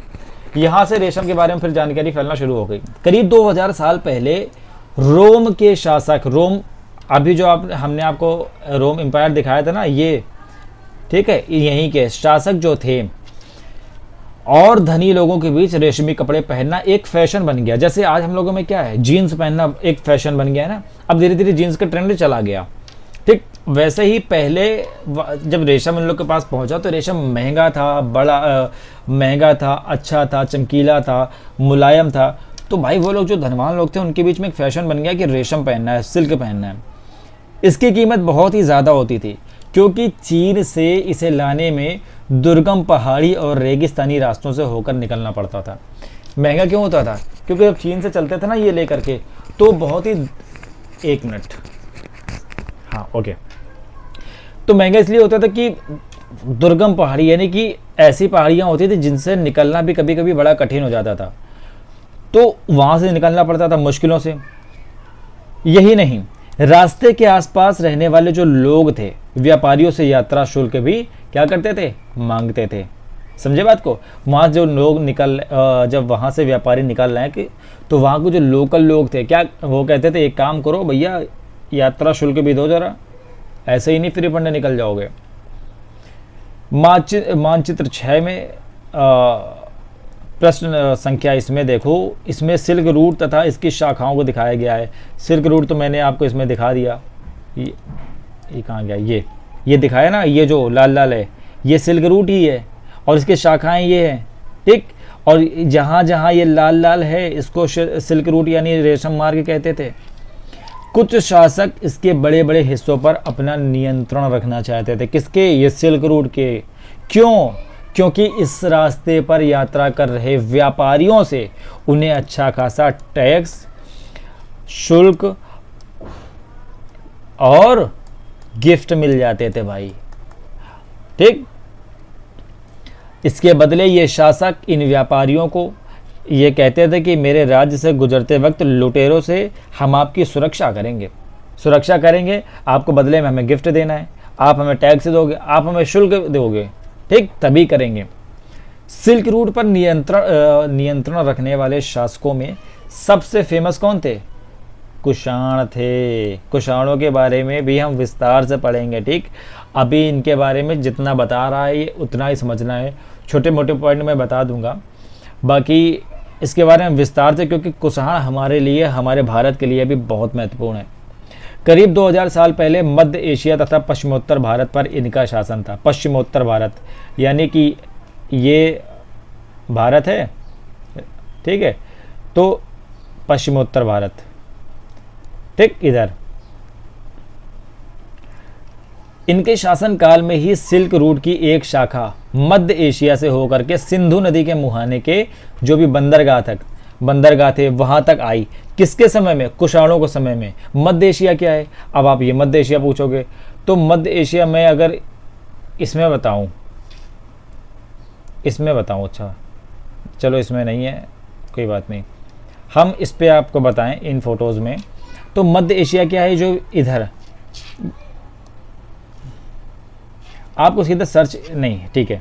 यहाँ से रेशम के बारे में फिर जानकारी फैलना शुरू हो गई। करीब 2000 साल पहले रोम के शासक, रोम, अभी जो हमने आपको रोम एम्पायर दिखाया था ना ये, ठीक है, यहीं के शासक जो थे और धनी लोगों के बीच रेशमी कपड़े पहनना एक फैशन बन गया। जैसे आज हम लोगों में क्या है, जीन्स पहनना एक फैशन बन गया है ना, अब धीरे धीरे जीन्स का ट्रेंड चला गया। ठीक, वैसे ही पहले जब रेशम इन लोग के पास पहुंचा तो रेशम महंगा था, बड़ा महंगा था, अच्छा था, चमकीला था, मुलायम था। तो भाई वो लोग जो धनवान लोग थे उनके बीच में एक फैशन बन गया कि रेशम पहनना है, सिल्क पहनना है। इसकी कीमत बहुत ही ज़्यादा होती थी क्योंकि चीन से इसे लाने में दुर्गम पहाड़ी और रेगिस्तानी रास्तों से होकर निकलना पड़ता था। महंगा क्यों होता था? क्योंकि जब चीन से चलते थे ना ये लेकर के, तो बहुत ही, एक मिनट, हाँ ओके, तो महंगा इसलिए होता था कि दुर्गम पहाड़ी, यानी कि ऐसी पहाड़ियाँ होती थी जिनसे निकलना भी कभी कभी बड़ा कठिन हो जाता था, तो वहाँ से निकलना पड़ता था मुश्किलों से। यही नहीं, रास्ते के आसपास रहने वाले जो लोग थे व्यापारियों से यात्रा शुल्क भी क्या करते थे, मांगते थे। समझे बात को? वहाँ जो लोग जब वहाँ से व्यापारी निकल रहे हैं कि, तो वहाँ के जो लोकल लोग थे क्या, वो कहते थे एक काम करो भैया, यात्रा शुल्क भी दो जरा, ऐसे ही नहीं फ्री फंड निकल जाओगे। मानचित्र 6 में प्रश्न संख्या इसमें देखो, इसमें सिल्क रूट तथा इसकी शाखाओं को दिखाया गया है। सिल्क रूट तो मैंने आपको इसमें दिखा दिया, ये कहाँ गया, ये दिखाया ना, ये जो लाल लाल है ये सिल्क रूट ही है और इसकी शाखाएं ये हैं। ठीक, और जहाँ जहाँ ये लाल लाल है इसको सिल्क रूट यानी रेशम मार्ग कहते थे। कुछ शासक इसके बड़े बड़े हिस्सों पर अपना नियंत्रण रखना चाहते थे। किसके? ये सिल्क रूट के। क्यों? क्योंकि इस रास्ते पर यात्रा कर रहे व्यापारियों से उन्हें अच्छा खासा टैक्स, शुल्क और गिफ्ट मिल जाते थे भाई। ठीक, इसके बदले ये शासक इन व्यापारियों को ये कहते थे कि मेरे राज्य से गुजरते वक्त लुटेरों से हम आपकी सुरक्षा करेंगे, आपको बदले में हमें गिफ्ट देना है, आप हमें टैक्स दोगे, आप हमें शुल्क दोगे, ठीक, तभी करेंगे। सिल्क रूट पर नियंत्रण रखने वाले शासकों में सबसे फेमस कौन थे? कुषाण थे। कुषाणों के बारे में भी हम विस्तार से पढ़ेंगे। ठीक, अभी इनके बारे में जितना बता रहा है ये उतना ही समझना है, छोटे मोटे पॉइंट मैं बता दूंगा, बाकी इसके बारे में विस्तार से, क्योंकि कुषाण हमारे लिए, हमारे भारत के लिए भी बहुत महत्वपूर्ण है। करीब 2000 साल पहले मध्य एशिया तथा पश्चिमोत्तर भारत पर इनका शासन था। पश्चिमोत्तर भारत यानी कि ये भारत है ठीक है, तो पश्चिमोत्तर भारत, ठीक। इधर इनके शासनकाल में ही सिल्क रूट की एक शाखा मध्य एशिया से होकर के सिंधु नदी के मुहाने के जो भी बंदरगाह थे वहां तक आई। किसके समय में? कुषाणों के समय में। मध्य एशिया क्या है? अब आप ये मध्य एशिया पूछोगे तो मध्य एशिया में अगर इसमें बताऊं, अच्छा चलो इसमें नहीं है, कोई बात नहीं, हम इस पे आपको बताएं इन फोटोज में। तो मध्य एशिया क्या है? जो इधर आपको सीधा सर्च नहीं, ठीक है,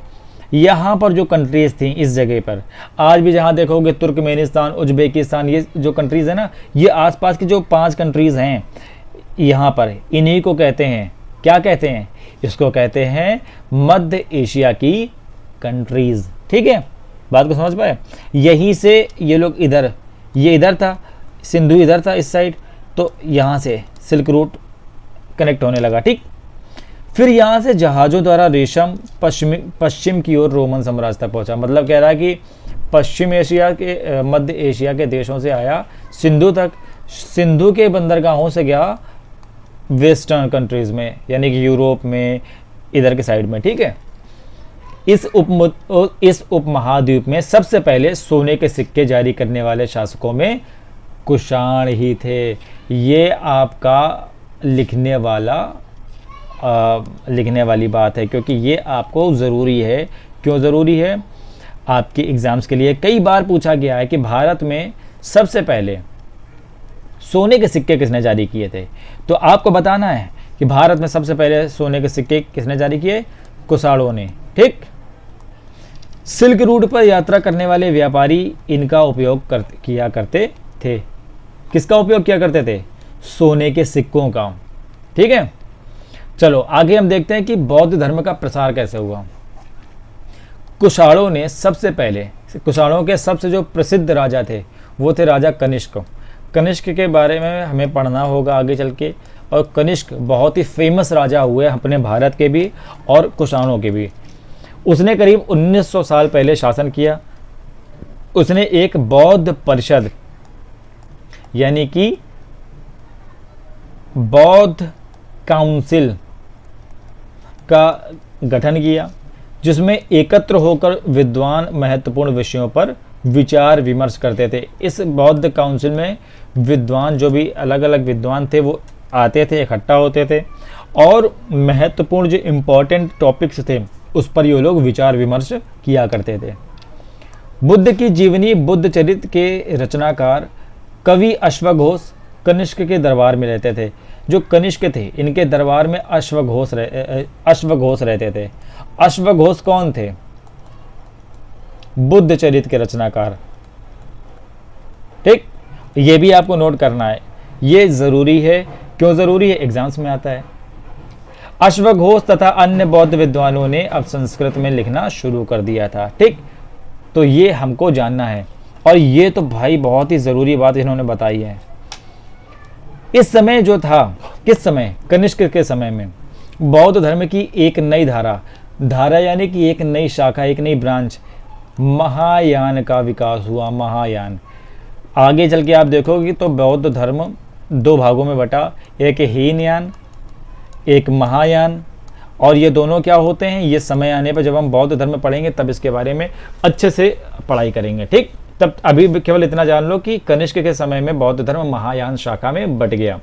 यहाँ पर जो कंट्रीज थी इस जगह पर, आज भी जहाँ देखोगे तुर्कमेनिस्तान, उज्बेकिस्तान, ये जो कंट्रीज है ना, ये आसपास की जो 5 कंट्रीज हैं यहाँ पर, इन्हीं को कहते हैं, क्या कहते हैं? इसको कहते हैं मध्य एशिया की कंट्रीज, ठीक है। बात को समझ पाए? यहीं से ये लोग इधर, ये इधर था, सिंधु इधर था इस साइड, तो यहाँ से सिल्क रूट कनेक्ट होने लगा, ठीक। फिर यहाँ से जहाज़ों द्वारा रेशम पश्चिम की ओर रोमन साम्राज्य तक पहुँचा। मतलब कह रहा है कि पश्चिम एशिया के, मध्य एशिया के देशों से आया सिंधु तक, सिंधु के बंदरगाहों से गया वेस्टर्न कंट्रीज़ में, यानी कि यूरोप में, इधर के साइड में, ठीक है। इस उपमहाद्वीप में सबसे पहले सोने के सिक्के जारी करने वाले शासकों में कुषाण ही थे। ये आपका लिखने वाली बात है, क्योंकि ये आपको ज़रूरी है। क्यों ज़रूरी है? आपके एग्ज़ाम्स के लिए कई बार पूछा गया है कि भारत में सबसे पहले सोने के सिक्के किसने जारी किए थे। तो आपको बताना है कि भारत में सबसे पहले सोने के सिक्के किसने जारी किए? कुषाणों ने, ठीक। सिल्क रूट पर यात्रा करने वाले व्यापारी इनका उपयोग किया करते थे। किसका उपयोग किया करते थे? सोने के सिक्कों का, ठीक है। चलो आगे हम देखते हैं कि बौद्ध धर्म का प्रसार कैसे हुआ। कुषाणों ने सबसे पहले, कुषाणों के सबसे जो प्रसिद्ध राजा थे वो थे राजा कनिष्क। कनिष्क के बारे में हमें पढ़ना होगा आगे चल के, और कनिष्क बहुत ही फेमस राजा हुए अपने भारत के भी और कुषाणों के भी। उसने करीब 1900 साल पहले शासन किया। उसने एक बौद्ध परिषद, यानी कि बौद्ध काउंसिल का गठन किया, जिसमें एकत्र होकर विद्वान महत्वपूर्ण विषयों पर विचार विमर्श करते थे। इस बौद्ध काउंसिल में विद्वान, जो भी अलग अलग विद्वान थे, वो आते थे, इकट्ठा होते थे, और महत्वपूर्ण जो इम्पोर्टेंट टॉपिक्स थे उस पर ये लोग विचार विमर्श किया करते थे। बुद्ध की जीवनी, बुद्ध चरित्र के रचनाकार कवि अश्वघोष कनिष्क के दरबार में रहते थे। जो कनिष्क थे इनके दरबार में अश्वघोष रहते थे। अश्वघोष कौन थे? बुद्ध चरित्र के रचनाकार, ठीक। ये भी आपको नोट करना है, ये जरूरी है। क्यों जरूरी है? एग्जाम्स में आता है। अश्वघोष तथा अन्य बौद्ध विद्वानों ने अब संस्कृत में लिखना शुरू कर दिया था, ठीक। तो ये हमको जानना है, और ये तो भाई बहुत ही जरूरी बात इन्होंने बताई है। इस समय जो था, किस समय? कनिष्क के समय में बौद्ध धर्म की एक नई धारा यानी कि एक नई शाखा, एक नई ब्रांच, महायान का विकास हुआ। महायान, आगे चल के आप देखोगे तो बौद्ध धर्म 2 भागों में बटा, एक हीनयान, एक महायान। और ये दोनों क्या होते हैं, ये समय आने पर जब हम बौद्ध धर्म पढ़ेंगे तब इसके बारे में अच्छे से पढ़ाई करेंगे, ठीक। तब अभी केवल इतना जान लो कि कनिष्क के समय में बौद्ध धर्म महायान शाखा में बट गया,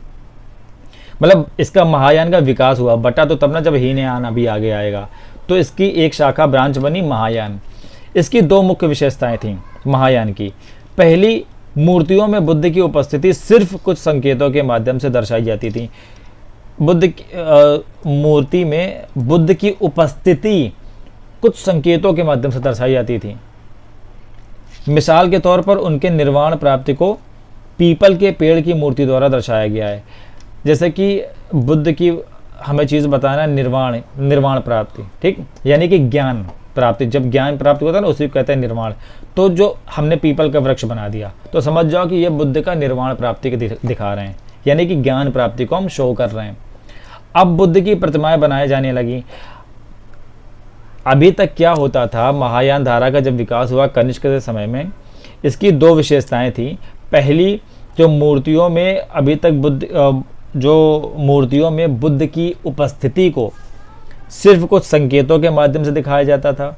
मतलब इसका महायान का विकास हुआ। बटा तो तब ना जब हीनयान अभी आगे आएगा, तो इसकी एक शाखा ब्रांच बनी महायान। इसकी 2 मुख्य विशेषताएं थीं महायान की। पहली, मूर्तियों में बुद्ध की उपस्थिति सिर्फ कुछ संकेतों के माध्यम से दर्शाई जाती थी। मूर्ति में बुद्ध की उपस्थिति कुछ संकेतों के माध्यम से दर्शाई जाती थी। मिसाल के तौर पर उनके निर्वाण प्राप्ति को पीपल के पेड़ की मूर्ति द्वारा दर्शाया गया है। जैसे कि बुद्ध की हमें चीज़ बताना, निर्वाण प्राप्ति, ठीक, यानी कि ज्ञान प्राप्ति। जब ज्ञान प्राप्ति होता है ना, उसी को कहते हैं निर्वाण। तो जो हमने पीपल का वृक्ष बना दिया, तो समझ जाओ कि ये बुद्ध का निर्वाण प्राप्ति के दिखा रहे हैं, यानी कि ज्ञान प्राप्ति को हम शो कर रहे हैं। अब बुद्ध की प्रतिमाएं बनाए जाने लगी। अभी तक क्या होता था, महायान धारा का जब विकास हुआ कनिष्क के समय में, इसकी दो विशेषताएं थी। पहली, जो मूर्तियों में अभी तक जो मूर्तियों में बुद्ध की उपस्थिति को सिर्फ कुछ संकेतों के माध्यम से दिखाया जाता था।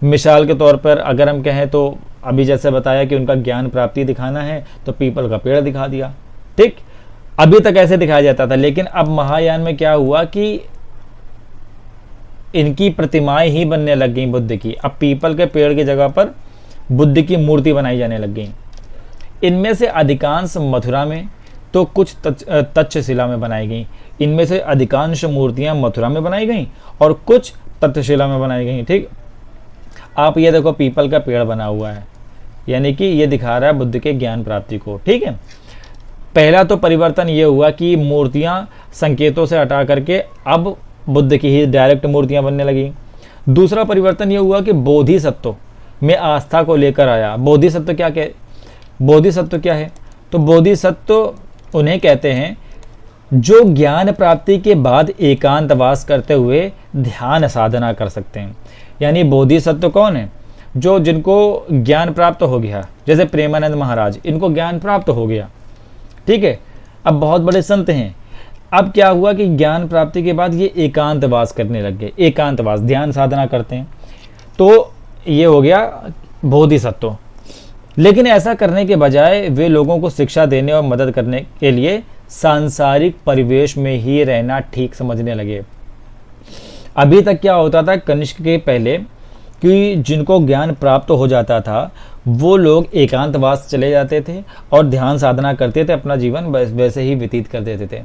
मिसाल के तौर पर अगर हम कहें तो अभी जैसे बताया कि उनका ज्ञान प्राप्ति दिखाना है तो पीपल का पेड़ दिखा दिया, ठीक, अभी तक ऐसे दिखाया जाता था। लेकिन अब महायान में क्या हुआ कि इनकी प्रतिमाएं ही बनने लग गई बुद्ध की। अब पीपल के पेड़ की जगह पर बुद्ध की मूर्ति बनाई जाने लग गई। इनमें से अधिकांश मथुरा में तो कुछ तक्षशिला में बनाई गई। इनमें से अधिकांश मूर्तियां मथुरा में बनाई गई और कुछ तक्षशिला में बनाई गई, ठीक। आप ये देखो पीपल का पेड़ बना हुआ है, यानी कि ये दिखा रहा है बुद्ध के ज्ञान प्राप्ति को, ठीक है। पहला तो परिवर्तन ये हुआ कि मूर्तियां संकेतों से हटा करके अब बुद्ध की ही डायरेक्ट मूर्तियां बनने लगी। दूसरा परिवर्तन ये हुआ कि बोधिसत्व में आस्था को लेकर आया। बोधिसत्व क्या है? तो बोधिसत्व उन्हें कहते हैं जो ज्ञान प्राप्ति के बाद एकांतवास करते हुए ध्यान साधना कर सकते हैं। यानी बोधिसत्व कौन है? जिनको ज्ञान प्राप्त हो गया, जैसे प्रेमानंद महाराज, इनको ज्ञान प्राप्त हो गया, ठीक है। अब बहुत बड़े संत हैं। अब क्या हुआ कि ज्ञान प्राप्ति के बाद ये एकांतवास करने लग गए। एकांतवास, ध्यान साधना करते हैं, तो ये हो गया बोधिसत्व। लेकिन ऐसा करने के बजाय वे लोगों को शिक्षा देने और मदद करने के लिए सांसारिक परिवेश में ही रहना ठीक समझने लगे। अभी तक क्या होता था कनिष्क के पहले कि जिनको ज्ञान प्राप्त हो जाता था वो लोग एकांतवास चले जाते थे और ध्यान साधना करते थे, अपना जीवन वैसे ही व्यतीत कर देते थे।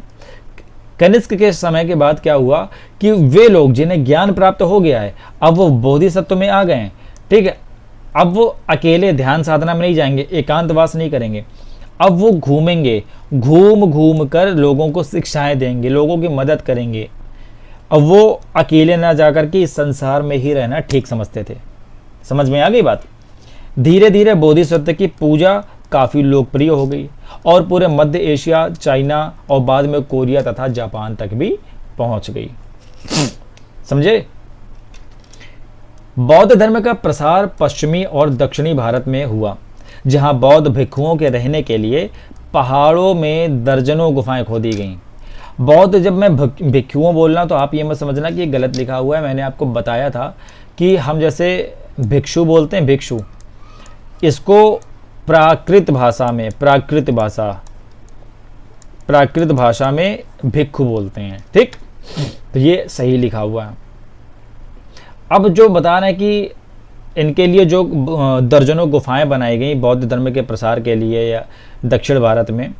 कनिष्क के समय के बाद क्या हुआ कि वे लोग जिन्हें ज्ञान प्राप्त हो गया है अब वो बोधिसत्व में आ गए हैं, ठीक है। अब वो अकेले ध्यान साधना में नहीं जाएंगे, एकांतवास नहीं करेंगे। अब वो घूमेंगे, घूम घूम कर लोगों को शिक्षाएं देंगे, लोगों की मदद करेंगे। अब वो अकेले ना जाकर के इस संसार में ही रहना ठीक समझते थे। समझ में आ गई बात? धीरे धीरे बोधिसत्व की पूजा काफ़ी लोकप्रिय हो गई और पूरे मध्य एशिया, चाइना और बाद में कोरिया तथा जापान तक भी पहुंच गई। समझे? बौद्ध धर्म का प्रसार पश्चिमी और दक्षिणी भारत में हुआ, जहां बौद्ध भिक्षुओं के रहने के लिए पहाड़ों में दर्जनों गुफाएं खोदी गईं। बौद्ध, जब मैं भिक्षुओं बोल रहा हूं तो आप ये मत समझना कि ये गलत लिखा हुआ है। मैंने आपको बताया था कि हम जैसे भिक्षु बोलते हैं, भिक्षु, इसको प्राकृत भाषा में भिक्षु बोलते हैं, ठीक। तो ये सही लिखा हुआ है। अब जो बता रहे हैं कि इनके लिए जो दर्जनों गुफाएं बनाई गई बौद्ध धर्म के प्रसार के लिए या दक्षिण भारत में,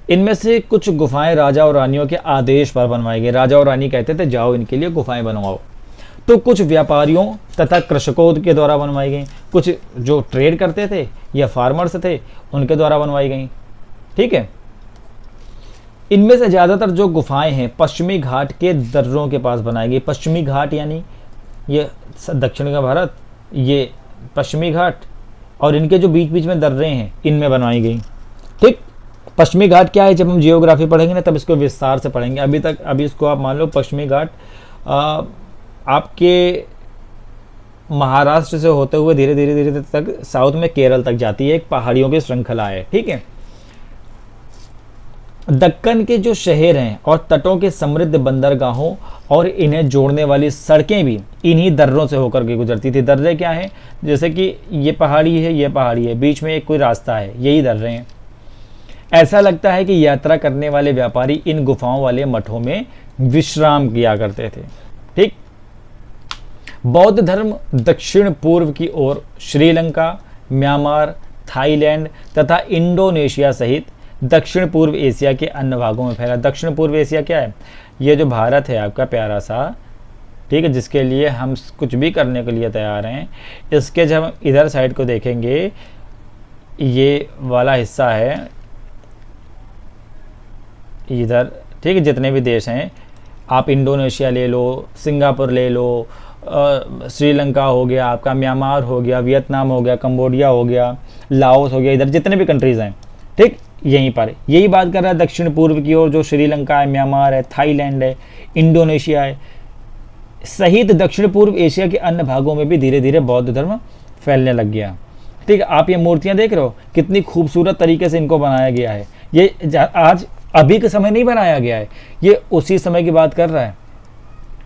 इनमें से कुछ गुफाएं राजा और रानियों के आदेश पर बनवाई गई। राजा और रानी कहते थे जाओ इनके लिए गुफाएं बनवाओ। तो कुछ व्यापारियों तथा कृषकों के द्वारा बनवाई गई, कुछ जो ट्रेड करते थे या फार्मर्स थे उनके द्वारा बनवाई गई, ठीक है। इनमें से ज़्यादातर जो गुफाएं हैं पश्चिमी घाट के दर्रों के पास बनाई गई। पश्चिमी घाट यानी ये दक्षिण का भारत, ये पश्चिमी घाट, और इनके जो बीच बीच में दर्रे हैं इनमें बनवाई गई, ठीक। पश्चिमी घाट क्या है? जब हम जियोग्राफी पढ़ेंगे ना तब इसको विस्तार से पढ़ेंगे। अभी इसको आप मान लो पश्चिमी घाट आपके महाराष्ट्र से होते हुए धीरे धीरे तक साउथ में केरल तक जाती है। एक पहाड़ियों की श्रृंखला है, ठीक है। दक्कन के जो शहर हैं और तटों के समृद्ध बंदरगाहों और इन्हें जोड़ने वाली सड़कें भी इन्हीं दर्रों से होकर के गुजरती थी। दर्रे क्या हैं? जैसे कि ये पहाड़ी है, ये पहाड़ी है, बीच में एक कोई रास्ता है, यही दर्रे हैं। ऐसा लगता है कि यात्रा करने वाले व्यापारी इन गुफाओं वाले मठों में विश्राम किया करते थे, ठीक। बौद्ध धर्म दक्षिण पूर्व की ओर श्रीलंका, म्यांमार, थाईलैंड तथा इंडोनेशिया सहित दक्षिण पूर्व एशिया के अन्य भागों में फैला। दक्षिण पूर्व एशिया क्या है? ये जो भारत है आपका प्यारा सा, ठीक है, जिसके लिए हम कुछ भी करने के लिए तैयार हैं, इसके जब हम इधर साइड को देखेंगे, ये वाला हिस्सा है इधर, ठीक है, जितने भी देश हैं, आप इंडोनेशिया ले लो, सिंगापुर ले लो, श्रीलंका हो गया आपका, म्यांमार हो गया, वियतनाम हो गया, कंबोडिया हो गया, लाओस हो गया, इधर जितने भी कंट्रीज़ हैं, ठीक, यहीं पर यही बात कर रहा है। दक्षिण पूर्व की ओर जो श्रीलंका है, म्यांमार है, थाईलैंड है, इंडोनेशिया है, सहित दक्षिण पूर्व एशिया के अन्य भागों में भी धीरे धीरे बौद्ध धर्म फैलने लग गया, ठीक है, आप ये मूर्तियां देख रहे हो कितनी खूबसूरत तरीके से इनको बनाया गया है। ये आज अभी के समय नहीं बनाया गया है, ये उसी समय की बात कर रहा है।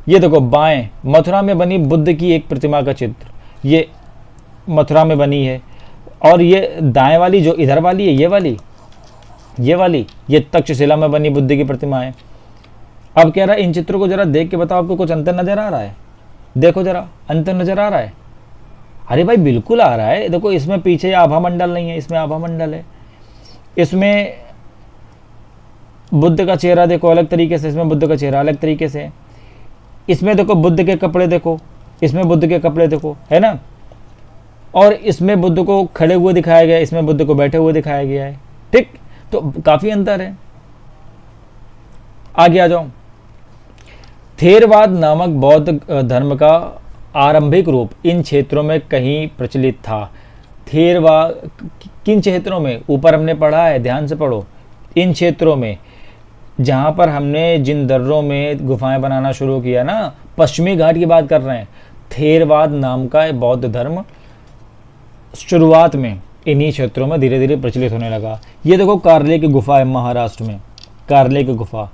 ये देखो बाएं मथुरा में बनी बुद्ध की एक प्रतिमा का चित्र, ये मथुरा में बनी है। और ये दाएं वाली जो इधर वाली है, ये वाली ये तक्षशिला में बनी बुद्ध की प्रतिमा है। अब कह रहा है इन चित्रों को जरा देख के बताओ, आपको कुछ अंतर नजर आ रहा है? देखो जरा, अंतर नजर आ रहा है? अरे भाई बिल्कुल आ रहा है। देखो इसमें पीछे आभा मंडल नहीं है, इसमें आभा मंडल है। इसमें बुद्ध का चेहरा देखो अलग तरीके से, इसमें बुद्ध का चेहरा अलग तरीके से है। इसमें देखो बुद्ध के कपड़े देखो, इसमें बुद्ध के कपड़े देखो, है ना। और इसमें बुद्ध को खड़े हुए दिखाया गया है, इसमें बुद्ध को बैठे हुए दिखाया गया है। ठीक, तो काफी अंतर है। आगे आ जाओ। थेरवाद नामक बौद्ध धर्म का आरंभिक रूप इन क्षेत्रों में कहीं प्रचलित था। थेरवाद किन क्षेत्रों में? ऊपर हमने पढ़ा है, ध्यान से पढ़ो। इन क्षेत्रों में जहां पर हमने जिन दर्रों में गुफाएं बनाना शुरू किया ना, पश्चिमी घाट की बात कर रहे हैं। थेरवाद नाम का बौद्ध धर्म शुरुआत में इन्हीं क्षेत्रों में धीरे धीरे प्रचलित होने लगा। ये देखो कार्ले की गुफा है महाराष्ट्र में, कार्ले की गुफा।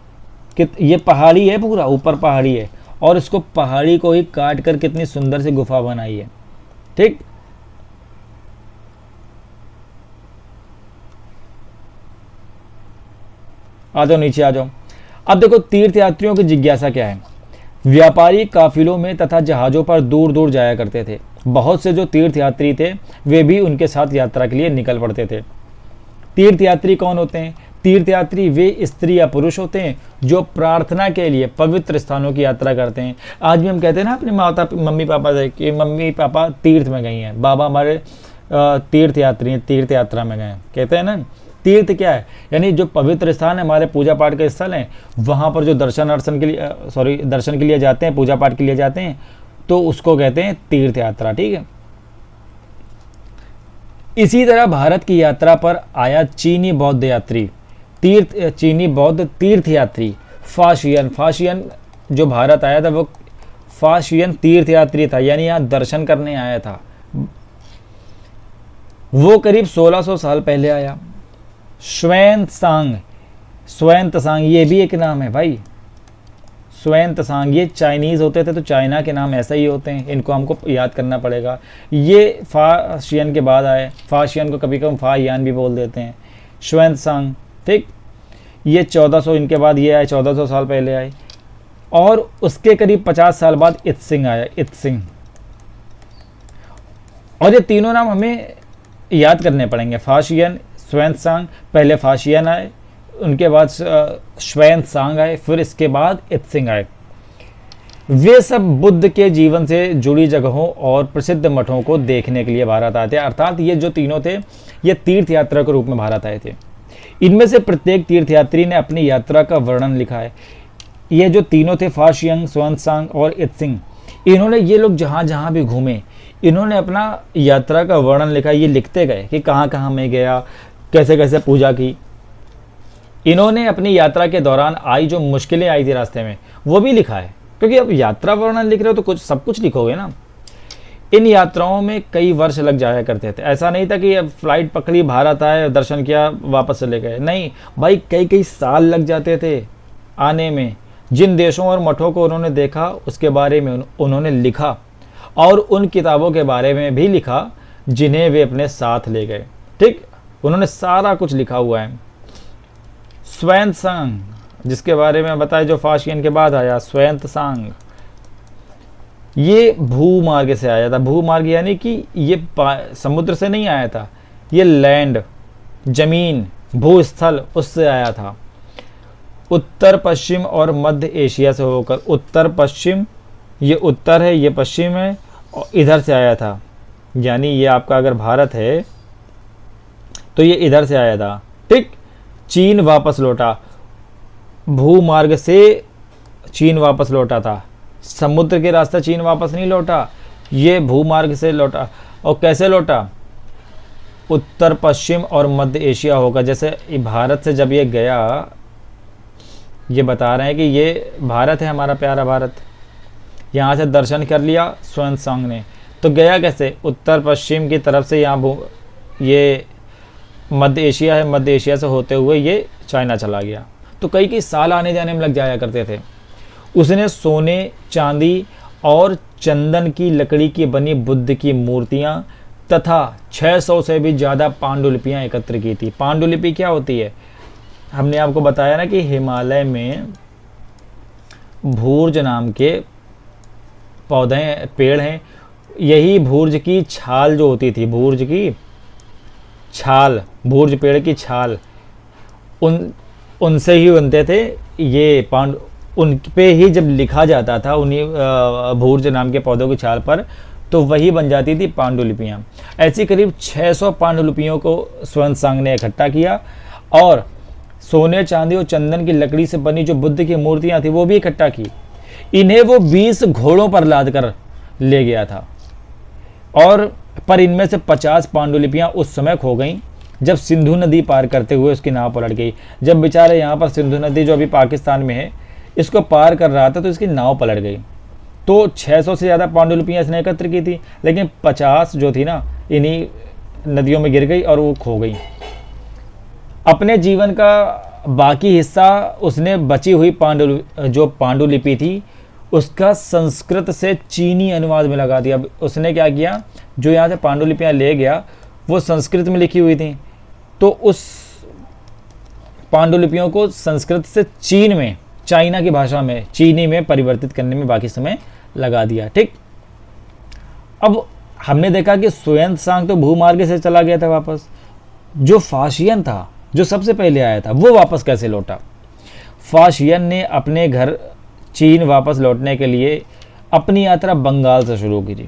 ये पहाड़ी है, पूरा ऊपर पहाड़ी है, और इसको पहाड़ी को ही काट कर कितनी सुंदर सी गुफा बनाई है। ठीक, आ जाओ नीचे आ जाओ। अब देखो तीर्थयात्रियों की जिज्ञासा क्या है। व्यापारी काफिलों में तथा जहाजों पर दूर दूर जाया करते थे। बहुत से जो तीर्थयात्री थे वे भी उनके साथ यात्रा के लिए निकल पड़ते थे। तीर्थयात्री कौन होते हैं? तीर्थयात्री वे स्त्री या पुरुष होते हैं जो प्रार्थना के लिए पवित्र स्थानों की यात्रा करते हैं। आज भी हम कहते हैं ना अपने माता मम्मी पापा से कि मम्मी पापा तीर्थ में गई हैं, बाबा हमारे तीर्थयात्री हैं, तीर्थ यात्रा में गए, कहते हैं ना। तीर्थ क्या है? यानी जो पवित्र स्थान है, हमारे पूजा पाठ के स्थल हैं, वहाँ पर जो दर्शन के लिए जाते हैं, पूजा पाठ के लिए जाते हैं, तो उसको कहते हैं तीर्थ यात्रा। ठीक है। इसी तरह भारत की यात्रा पर आया चीनी बौद्ध यात्री चीनी बौद्ध तीर्थयात्री फाशियन जो भारत आया था वो फाशियन तीर्थयात्री था, यानी यहाँ दर्शन करने आया था। वो करीब 1600 साल पहले आया। स्वान-त्सांग ये भी एक नाम है भाई। स्वान-त्सांग ये चाइनीज होते थे, तो चाइना के नाम ऐसा ही होते हैं, इनको हमको याद करना पड़ेगा। ये फाशियन के बाद आए, फाशियन को कभी कभी फाहियान भी बोल देते हैं। स्वान-त्सांग, ठीक, ये 1400 इनके बाद ये आए, 1400 साल पहले आए। और उसके करीब 50 साल बाद इत्सिंग आया, इत्सिंग। और ये तीनों नाम हमें याद करने पड़ेंगे। फाशियन, स्वान-त्सांग, पहले फाशियन आए, उनके बाद स्वान-त्सांग आए, फिर इसके बाद इत्सिंग आए। वे सब बुद्ध के जीवन से जुड़ी जगहों और प्रसिद्ध मठों को देखने के लिए भारत आए थे। अर्थात ये जो तीनों थे ये तीर्थ यात्रा के रूप में भारत आए थे। इनमें से प्रत्येक तीर्थयात्री ने अपनी यात्रा का वर्णन लिखा है। ये जो तीनों थे फाशियन, स्वान-त्सांग और इत्सिंग, इन्होंने, ये लोग जहाँ जहाँ भी घूमे इन्होंने अपना यात्रा का वर्णन लिखा। ये लिखते गए कि कहाँ कहाँ मैं गया, कैसे कैसे पूजा की। इन्होंने अपनी यात्रा के दौरान आई जो मुश्किलें आई थी रास्ते में वो भी लिखा है, क्योंकि अब यात्रा वर्णन लिख रहे हो तो कुछ सब कुछ लिखोगे ना। इन यात्राओं में कई वर्ष लग जाया करते थे। ऐसा नहीं था कि अब फ्लाइट पकड़ी, भारत आए, दर्शन किया, वापस चले गए। नहीं भाई, कई कई साल लग जाते थे आने में। जिन देशों और मठों को उन्होंने देखा उसके बारे में उन्होंने लिखा, और उन किताबों के बारे में भी लिखा जिन्हें वे अपने साथ ले गए। ठीक, उन्होंने सारा कुछ लिखा हुआ है। स्वान-त्सांग जिसके बारे में बताया, जो फाशियन के बाद आया, स्वान-त्सांग ये भूमार्ग से आया था। भूमार्ग यानी कि ये समुद्र से नहीं आया था, ये लैंड, जमीन, भूस्थल, उससे आया था। उत्तर पश्चिम और मध्य एशिया से होकर, उत्तर पश्चिम, ये उत्तर है, ये पश्चिम है, और इधर से आया था। यानी ये आपका अगर भारत है तो ये इधर से आया था। ठीक, चीन वापस लौटा, भूमार्ग से चीन वापस लौटा था, समुद्र के रास्ते चीन वापस नहीं लौटा, ये भूमार्ग से लौटा। और कैसे लौटा? उत्तर पश्चिम और मध्य एशिया होगा। जैसे भारत से जब ये गया, ये बता रहे हैं कि ये भारत है, हमारा प्यारा भारत, यहाँ से दर्शन कर लिया स्वान-त्सांग ने, तो गया कैसे? उत्तर पश्चिम की तरफ से यहाँ ये मध्य एशिया है, मध्य एशिया से होते हुए ये चाइना चला गया। तो कई कई साल आने जाने में लग जाया करते थे। उसने सोने, चांदी और चंदन की लकड़ी की बनी बुद्ध की मूर्तियां तथा 600 से भी ज़्यादा पांडुलिपियां एकत्र की थी। पांडुलिपि क्या होती है? हमने आपको बताया ना कि हिमालय में भूर्ज नाम के पौधे पेड़ हैं। यही भूर्ज की छाल जो होती थी, भूर्ज की छाल, भूर्ज पेड़ की छाल, उनसे ही बनते थे ये उन पे ही जब लिखा जाता था उन्हीं भूर्ज नाम के पौधों की छाल पर, तो वही बन जाती थी पांडुलिपियाँ। ऐसी करीब 600 पांडुलिपियों को स्वयं ने इकट्ठा किया और सोने, चांदी और चंदन की लकड़ी से बनी जो बुद्ध की मूर्तियाँ थी वो भी इकट्ठा की। इन्हें वो 20 घोड़ों पर लाद कर ले गया था और पर इनमें से 50 पांडुलिपियाँ उस समय खो गईं जब सिंधु नदी पार करते हुए उसकी नाव पलट गई। जब बेचारे यहाँ पर सिंधु नदी जो अभी पाकिस्तान में है इसको पार कर रहा था तो इसकी नाव पलट गई। तो 600 से ज़्यादा पांडुलिपियाँ इसने एकत्र की थी, लेकिन 50 जो थी ना इन्हीं नदियों में गिर गई और वो खो गई। अपने जीवन का बाकी हिस्सा उसने बची हुई जो पांडुलिपि थी उसका संस्कृत से चीनी अनुवाद में लगा दिया। उसने क्या किया, जो यहाँ से पांडुलिपियाँ ले गया वो संस्कृत में लिखी हुई थी, तो उस पांडुलिपियों को संस्कृत से चीन में, चाइना की भाषा में, चीनी में परिवर्तित करने में बाकी समय लगा दिया। ठीक, अब हमने देखा कि सुएंत्सांग तो भूमार्ग से चला गया था वापस। जो फाशियन था, जो सबसे पहले आया था, वो वापस कैसे लौटा? फाशियन ने अपने घर चीन वापस लौटने के लिए अपनी यात्रा बंगाल से शुरू की थी।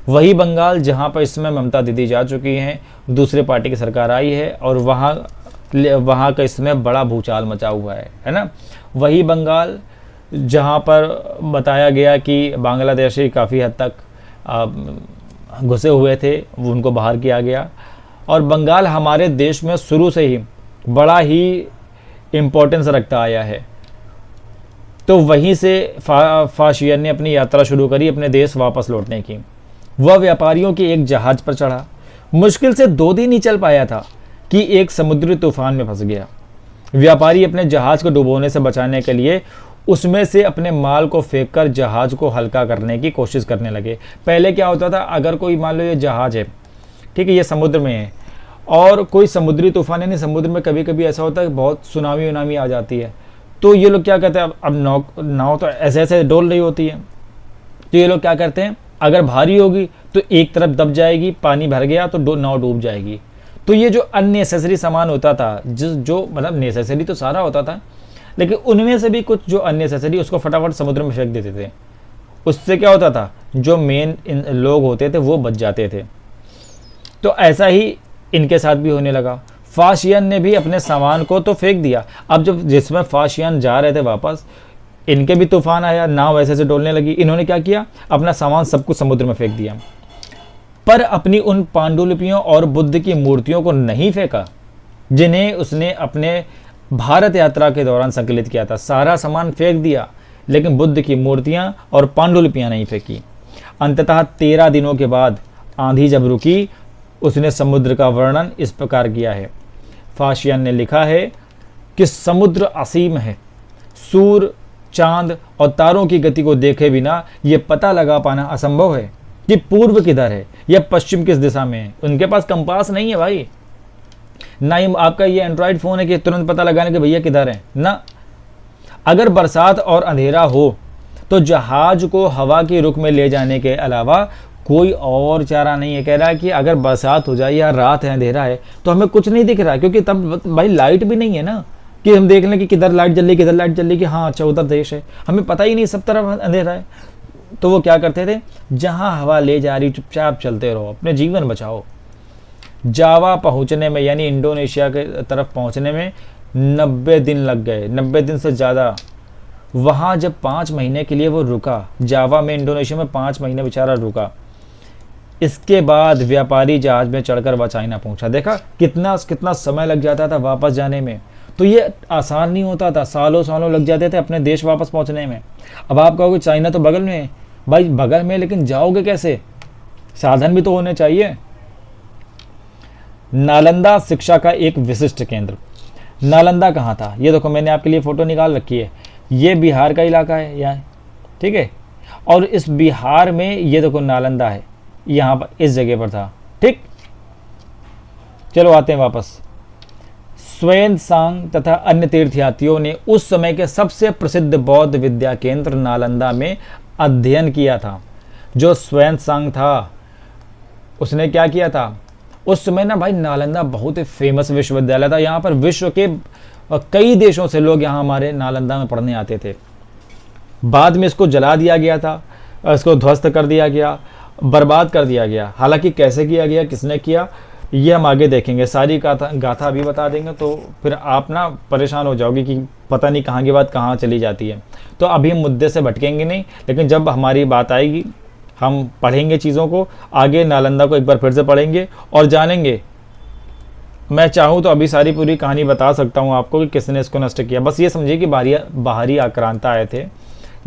वही बंगाल जहाँ पर इस समय ममता दीदी जा चुकी हैं, दूसरे पार्टी की सरकार आई है और वहाँ का इसमें बड़ा भूचाल मचा हुआ है ना। वही बंगाल जहाँ पर बताया गया कि बांग्लादेशी काफ़ी हद तक घुसे हुए थे, वो उनको बाहर किया गया। और बंगाल हमारे देश में शुरू से ही बड़ा ही इम्पोर्टेंस रखता आया है। तो वहीं से फाशियन ने अपनी यात्रा शुरू करी अपने देश वापस लौटने की। वह व्यापारियों के एक जहाज पर चढ़ा। मुश्किल से 2 दिन ही चल पाया था कि एक समुद्री तूफान में फंस गया। व्यापारी अपने जहाज को डुबोने से बचाने के लिए उसमें से अपने माल को फेंककर जहाज को हल्का करने की कोशिश करने लगे। पहले क्या होता था, अगर कोई मान लो ये जहाज है, ठीक है, ये समुद्र में है और कोई समुद्री तूफान, यानी समुद्र में कभी कभी ऐसा होता है बहुत सुनामी उनामी आ जाती है, तो ये लोग क्या कहते हैं, अब नाव तो ऐसे ऐसे डोल रही होती है, तो ये लोग क्या करते हैं, अगर भारी होगी तो एक तरफ दब जाएगी, पानी भर गया तो नाव डूब जाएगी। तो ये जो अननेसेसरी सामान होता था, जो मतलब नेसेसरी तो सारा होता था, लेकिन उनमें से भी कुछ जो अननेसेसरी उसको फटाफट समुद्र में फेंक देते थे। उससे क्या होता था, जो मेन लोग होते थे वो बच जाते थे। तो ऐसा ही इनके साथ भी होने लगा। फाशियन ने भी अपने सामान को तो फेंक दिया। अब जब जिसमें फाशियन जा रहे थे वापस, इनके भी तूफान आया, नाव ऐसे ऐसे डोलने लगी। इन्होंने क्या किया, अपना सामान सब कुछ समुद्र में फेंक दिया, पर अपनी उन पांडुलिपियों और बुद्ध की मूर्तियों को नहीं फेंका जिन्हें उसने अपने भारत यात्रा के दौरान संकलित किया था। सारा सामान फेंक दिया, लेकिन बुद्ध की मूर्तियां और पांडुलिपियां नहीं फेंकी। अंततः 13 दिनों के बाद आंधी जब रुकी, उसने समुद्र का वर्णन इस प्रकार किया है। फाशियन ने लिखा है कि समुद्र असीम है, सूर्य, चांद और तारों की गति को देखे बिना ये पता लगा पाना असंभव है कि पूर्व किधर है या पश्चिम किस दिशा में है। उनके पास कंपास नहीं है भाई, ना ही आपका ये एंड्रॉइड फोन है कि तुरंत पता लगाने के भैया किधर है ना। अगर बरसात और अंधेरा हो तो जहाज को हवा के रुख में ले जाने के अलावा कोई और चारा नहीं है। कह रहा है कि अगर बरसात हो जाए या रात है, अंधेरा है, तो हमें कुछ नहीं दिख रहा, क्योंकि तब भाई लाइट भी नहीं है ना कि हम देख लें कि किधर लाइट जल रही, किधर लाइट जल रही, कि हाँ अच्छा उधर देश है, हमें पता ही नहीं, सब तरफ अंधेरा है। तो वो क्या करते थे, जहाँ हवा ले जा रही चुपचाप चलते रहो, अपने जीवन बचाओ। जावा पहुँचने में, यानी इंडोनेशिया के तरफ पहुँचने में 90 दिन लग गए, 90 दिन से ज़्यादा। वहाँ जब 5 महीने के लिए वो रुका, जावा में, इंडोनेशिया में 5 महीने बेचारा रुका। इसके बाद व्यापारी जहाज में चढ़कर वह चाइना पहुंचा। देखा कितना समय लग जाता था वापस जाने में। तो ये आसान नहीं होता था, सालों सालों लग जाते थे अपने देश वापस पहुंचने में। अब आप कहोगे चाइना तो बगल में है, भाई बगल में, लेकिन जाओगे कैसे, साधन भी तो होने चाहिए। नालंदा शिक्षा का एक विशिष्ट केंद्र। नालंदा कहाँ था? ये देखो मैंने आपके लिए फ़ोटो निकाल रखी है, ये बिहार का इलाका है यहाँ, ठीक है। और इस बिहार में ये देखो नालंदा है, यहाँ पर इस जगह पर था, ठीक। चलो आते हैं वापस। ह्वेन-त्सांग तथा अन्य तीर्थयात्रियों ने उस समय के सबसे प्रसिद्ध बौद्ध विद्या केंद्र नालंदा में अध्ययन किया था। जो ह्वेन-त्सांग था उसने क्या किया था? उस समय ना भाई नालंदा बहुत ही फेमस विश्वविद्यालय था। यहाँ पर विश्व के कई देशों से लोग यहाँ हमारे नालंदा में पढ़ने आते थे। बाद में इसको जला दिया गया था, इसको ध्वस्त कर दिया गया, बर्बाद कर दिया गया। हालांकि कैसे किया गया, किसने किया, ये हम आगे देखेंगे। सारी गाथा अभी बता देंगे तो फिर आप ना परेशान हो जाओगे कि पता नहीं कहाँ की बात कहाँ चली जाती है। तो अभी हम मुद्दे से भटकेंगे नहीं, लेकिन जब हमारी बात आएगी हम पढ़ेंगे चीज़ों को आगे। नालंदा को एक बार फिर से पढ़ेंगे और जानेंगे। मैं चाहूँ तो अभी सारी पूरी कहानी बता सकता हूँ आपको कि किसने इसको नष्ट किया। बस ये समझिए कि बाहरी आक्रांता आए थे।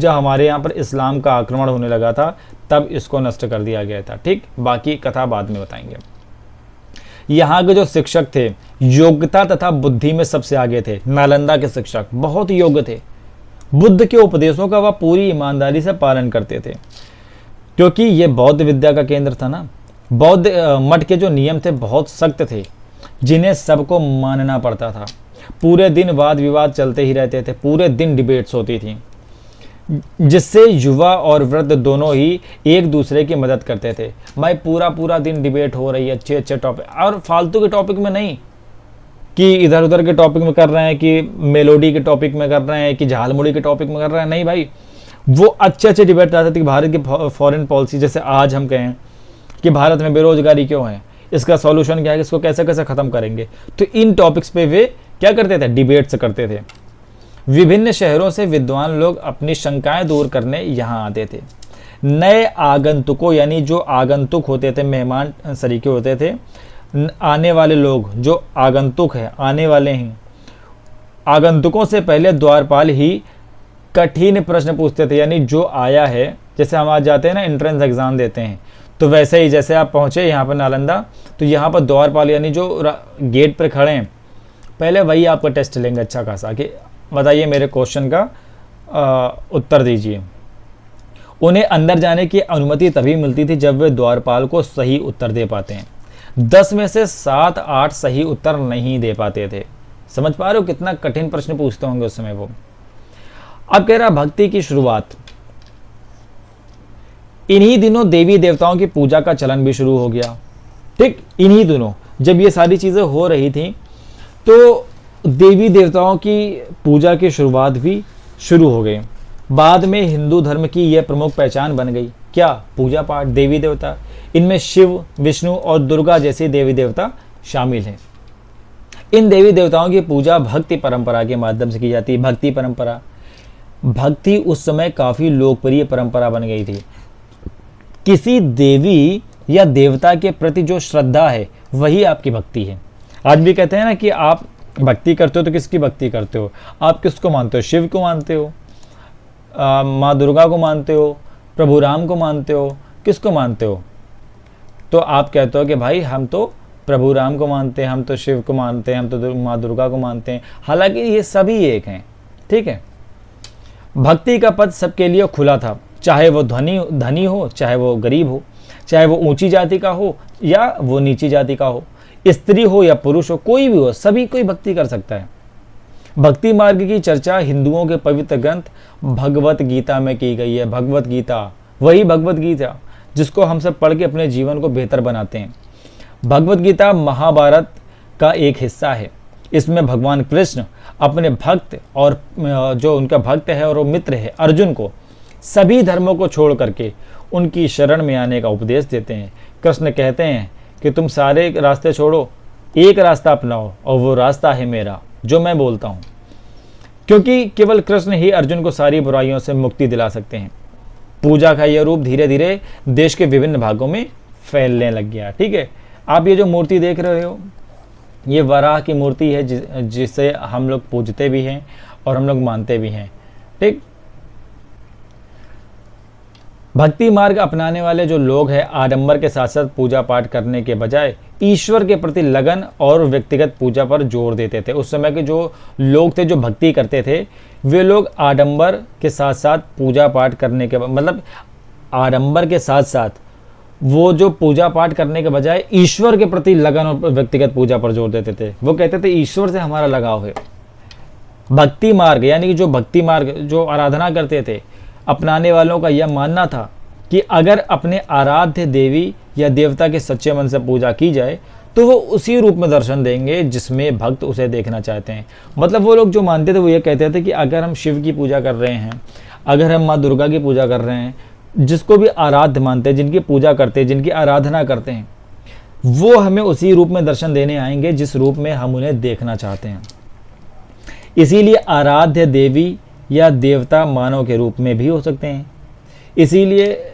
जब हमारे यहाँ पर इस्लाम का आक्रमण होने लगा था तब इसको नष्ट कर दिया गया था, ठीक। बाकी कथा बाद में बताएंगे। यहाँ के जो शिक्षक थे योग्यता तथा बुद्धि में सबसे आगे थे। नालंदा के शिक्षक बहुत योग्य थे। बुद्ध के उपदेशों का वह पूरी ईमानदारी से पालन करते थे, क्योंकि ये बौद्ध विद्या का केंद्र था ना। बौद्ध मठ के जो नियम थे बहुत सख्त थे, जिन्हें सबको मानना पड़ता था। पूरे दिन वाद विवाद चलते ही रहते थे, पूरे दिन डिबेट्स होती थी, जिससे युवा और वृद्ध दोनों ही एक दूसरे की मदद करते थे। भाई पूरा दिन डिबेट हो रही है, अच्छे टॉपिक, और फालतू के टॉपिक में नहीं कि इधर उधर के टॉपिक में कर रहे हैं, कि मेलोडी के टॉपिक में कर रहे हैं, कि झालमुड़ी के टॉपिक में कर रहे हैं। नहीं भाई, वो अच्छे डिबेट रहते थे कि भारत की फॉरेन पॉलिसी, जैसे आज हम कहें कि भारत में बेरोजगारी क्यों है, इसका सॉल्यूशन क्या है, इसको कैसे कैसे ख़त्म करेंगे। तो इन टॉपिक्स पे वे क्या करते थे? डिबेट्स करते थे। विभिन्न शहरों से विद्वान लोग अपनी शंकाएं दूर करने यहाँ आते थे। नए आगंतुकों, यानी जो आगंतुक होते थे, मेहमान सरीके होते थे, आने वाले लोग, जो आगंतुक है, आने वाले हैं, आगंतुकों से पहले द्वारपाल ही कठिन प्रश्न पूछते थे। यानी जो आया है, जैसे हम आज जाते हैं ना एंट्रेंस एग्जाम देते हैं, तो वैसे ही जैसे आप पहुँचे यहाँ पर नालंदा, तो यहाँ पर द्वारपाल यानी जो गेट पर खड़े हैं, पहले वही आपका टेस्ट लेंगे अच्छा खासा कि बताइए मेरे क्वेश्चन का उत्तर दीजिए। उन्हें अंदर जाने की अनुमति तभी मिलती थी जब वे द्वारपाल को सही उत्तर दे पाते हैं। 10 में से 7-8 सही उत्तर नहीं दे पाते थे। समझ पा रहे हो कितना कठिन प्रश्न पूछते होंगे उस समय वो। अब कह रहा भक्ति की शुरुआत। इन्हीं दिनों देवी देवताओं की पूजा का चलन भी शुरू हो गया, ठीक। इन्हीं दिनों जब ये सारी चीजें हो रही थी तो देवी देवताओं की पूजा की शुरुआत भी शुरू हो गई। बाद में हिंदू धर्म की यह प्रमुख पहचान बन गई। क्या? पूजा पाठ, देवी देवता। इनमें शिव, विष्णु और दुर्गा जैसे देवी देवता शामिल हैं। इन देवी देवताओं की पूजा भक्ति परंपरा के माध्यम से की जाती है। भक्ति परंपरा, भक्ति उस समय काफी लोकप्रिय परंपरा बन गई थी। किसी देवी या देवता के प्रति जो श्रद्धा है वही आपकी भक्ति है। आज भी कहते हैं ना कि आप भक्ति करते हो तो किसकी भक्ति करते हो? आप किसको मानते हो? शिव को मानते हो, माँ दुर्गा को मानते हो, प्रभु राम को मानते हो, किसको मानते हो? तो आप कहते हो कि भाई हम तो प्रभु राम को मानते हैं, हम तो शिव को मानते हैं, हम तो माँ दुर्गा को मानते हैं। हालांकि ये सभी एक हैं, ठीक है। भक्ति का पद सबके लिए खुला था, चाहे वो धनी हो, चाहे वो गरीब हो, चाहे वो ऊंची जाति का हो या वो नीची जाति का हो, स्त्री हो या पुरुष हो, कोई भी हो, सभी कोई भक्ति कर सकता है। भक्ति मार्ग की चर्चा हिंदुओं के पवित्र ग्रंथ भगवत गीता में की गई है। भगवत गीता, वही भगवत गीता जिसको हम सब पढ़ के अपने जीवन को बेहतर बनाते हैं। भगवत गीता महाभारत का एक हिस्सा है। इसमें भगवान कृष्ण अपने भक्त और जो उनका भक्त है और वो मित्र है अर्जुन को सभी धर्मों को छोड़ करके उनकी शरण में आने का उपदेश देते हैं। कृष्ण कहते हैं कि तुम सारे रास्ते छोड़ो, एक रास्ता अपनाओ और वो रास्ता है मेरा जो मैं बोलता हूँ, क्योंकि केवल कृष्ण ही अर्जुन को सारी बुराइयों से मुक्ति दिला सकते हैं। पूजा का यह रूप धीरे धीरे देश के विभिन्न भागों में फैलने लग गया, ठीक है। आप ये जो मूर्ति देख रहे हो ये वराह की मूर्ति है जिसे हम लोग पूजते भी हैं और हम लोग मानते भी हैं, ठीक। भक्ति मार्ग अपनाने वाले जो लोग हैं आडंबर के साथ साथ पूजा पाठ करने के बजाय ईश्वर के प्रति लगन और व्यक्तिगत पूजा पर जोर देते थे। उस समय के जो लोग थे जो भक्ति करते थे वे लोग आडंबर के साथ साथ पूजा पाठ करने के मतलब आडंबर के साथ साथ वो जो पूजा पाठ करने के बजाय ईश्वर के प्रति लगन और व्यक्तिगत पूजा पर जोर देते थे। वो कहते थे ईश्वर से हमारा लगाव है। भक्ति मार्ग यानी कि जो भक्ति मार्ग जो आराधना करते थे अपनाने वालों का यह मानना था कि अगर अपने आराध्य देवी या देवता के सच्चे मन से पूजा की जाए तो वो उसी रूप में दर्शन देंगे जिसमें भक्त उसे देखना चाहते हैं। मतलब वो लोग जो मानते थे वो ये कहते थे कि अगर हम शिव की पूजा कर रहे हैं, अगर हम माँ दुर्गा की पूजा कर रहे हैं, जिसको भी आराध्य मानते हैं, जिनकी पूजा करते हैं, जिनकी आराधना करते हैं, वो हमें उसी रूप में दर्शन देने आएंगे जिस रूप में हम उन्हें देखना चाहते हैं। इसीलिए आराध्य देवी या देवता मानव के रूप में भी हो सकते हैं। इसीलिए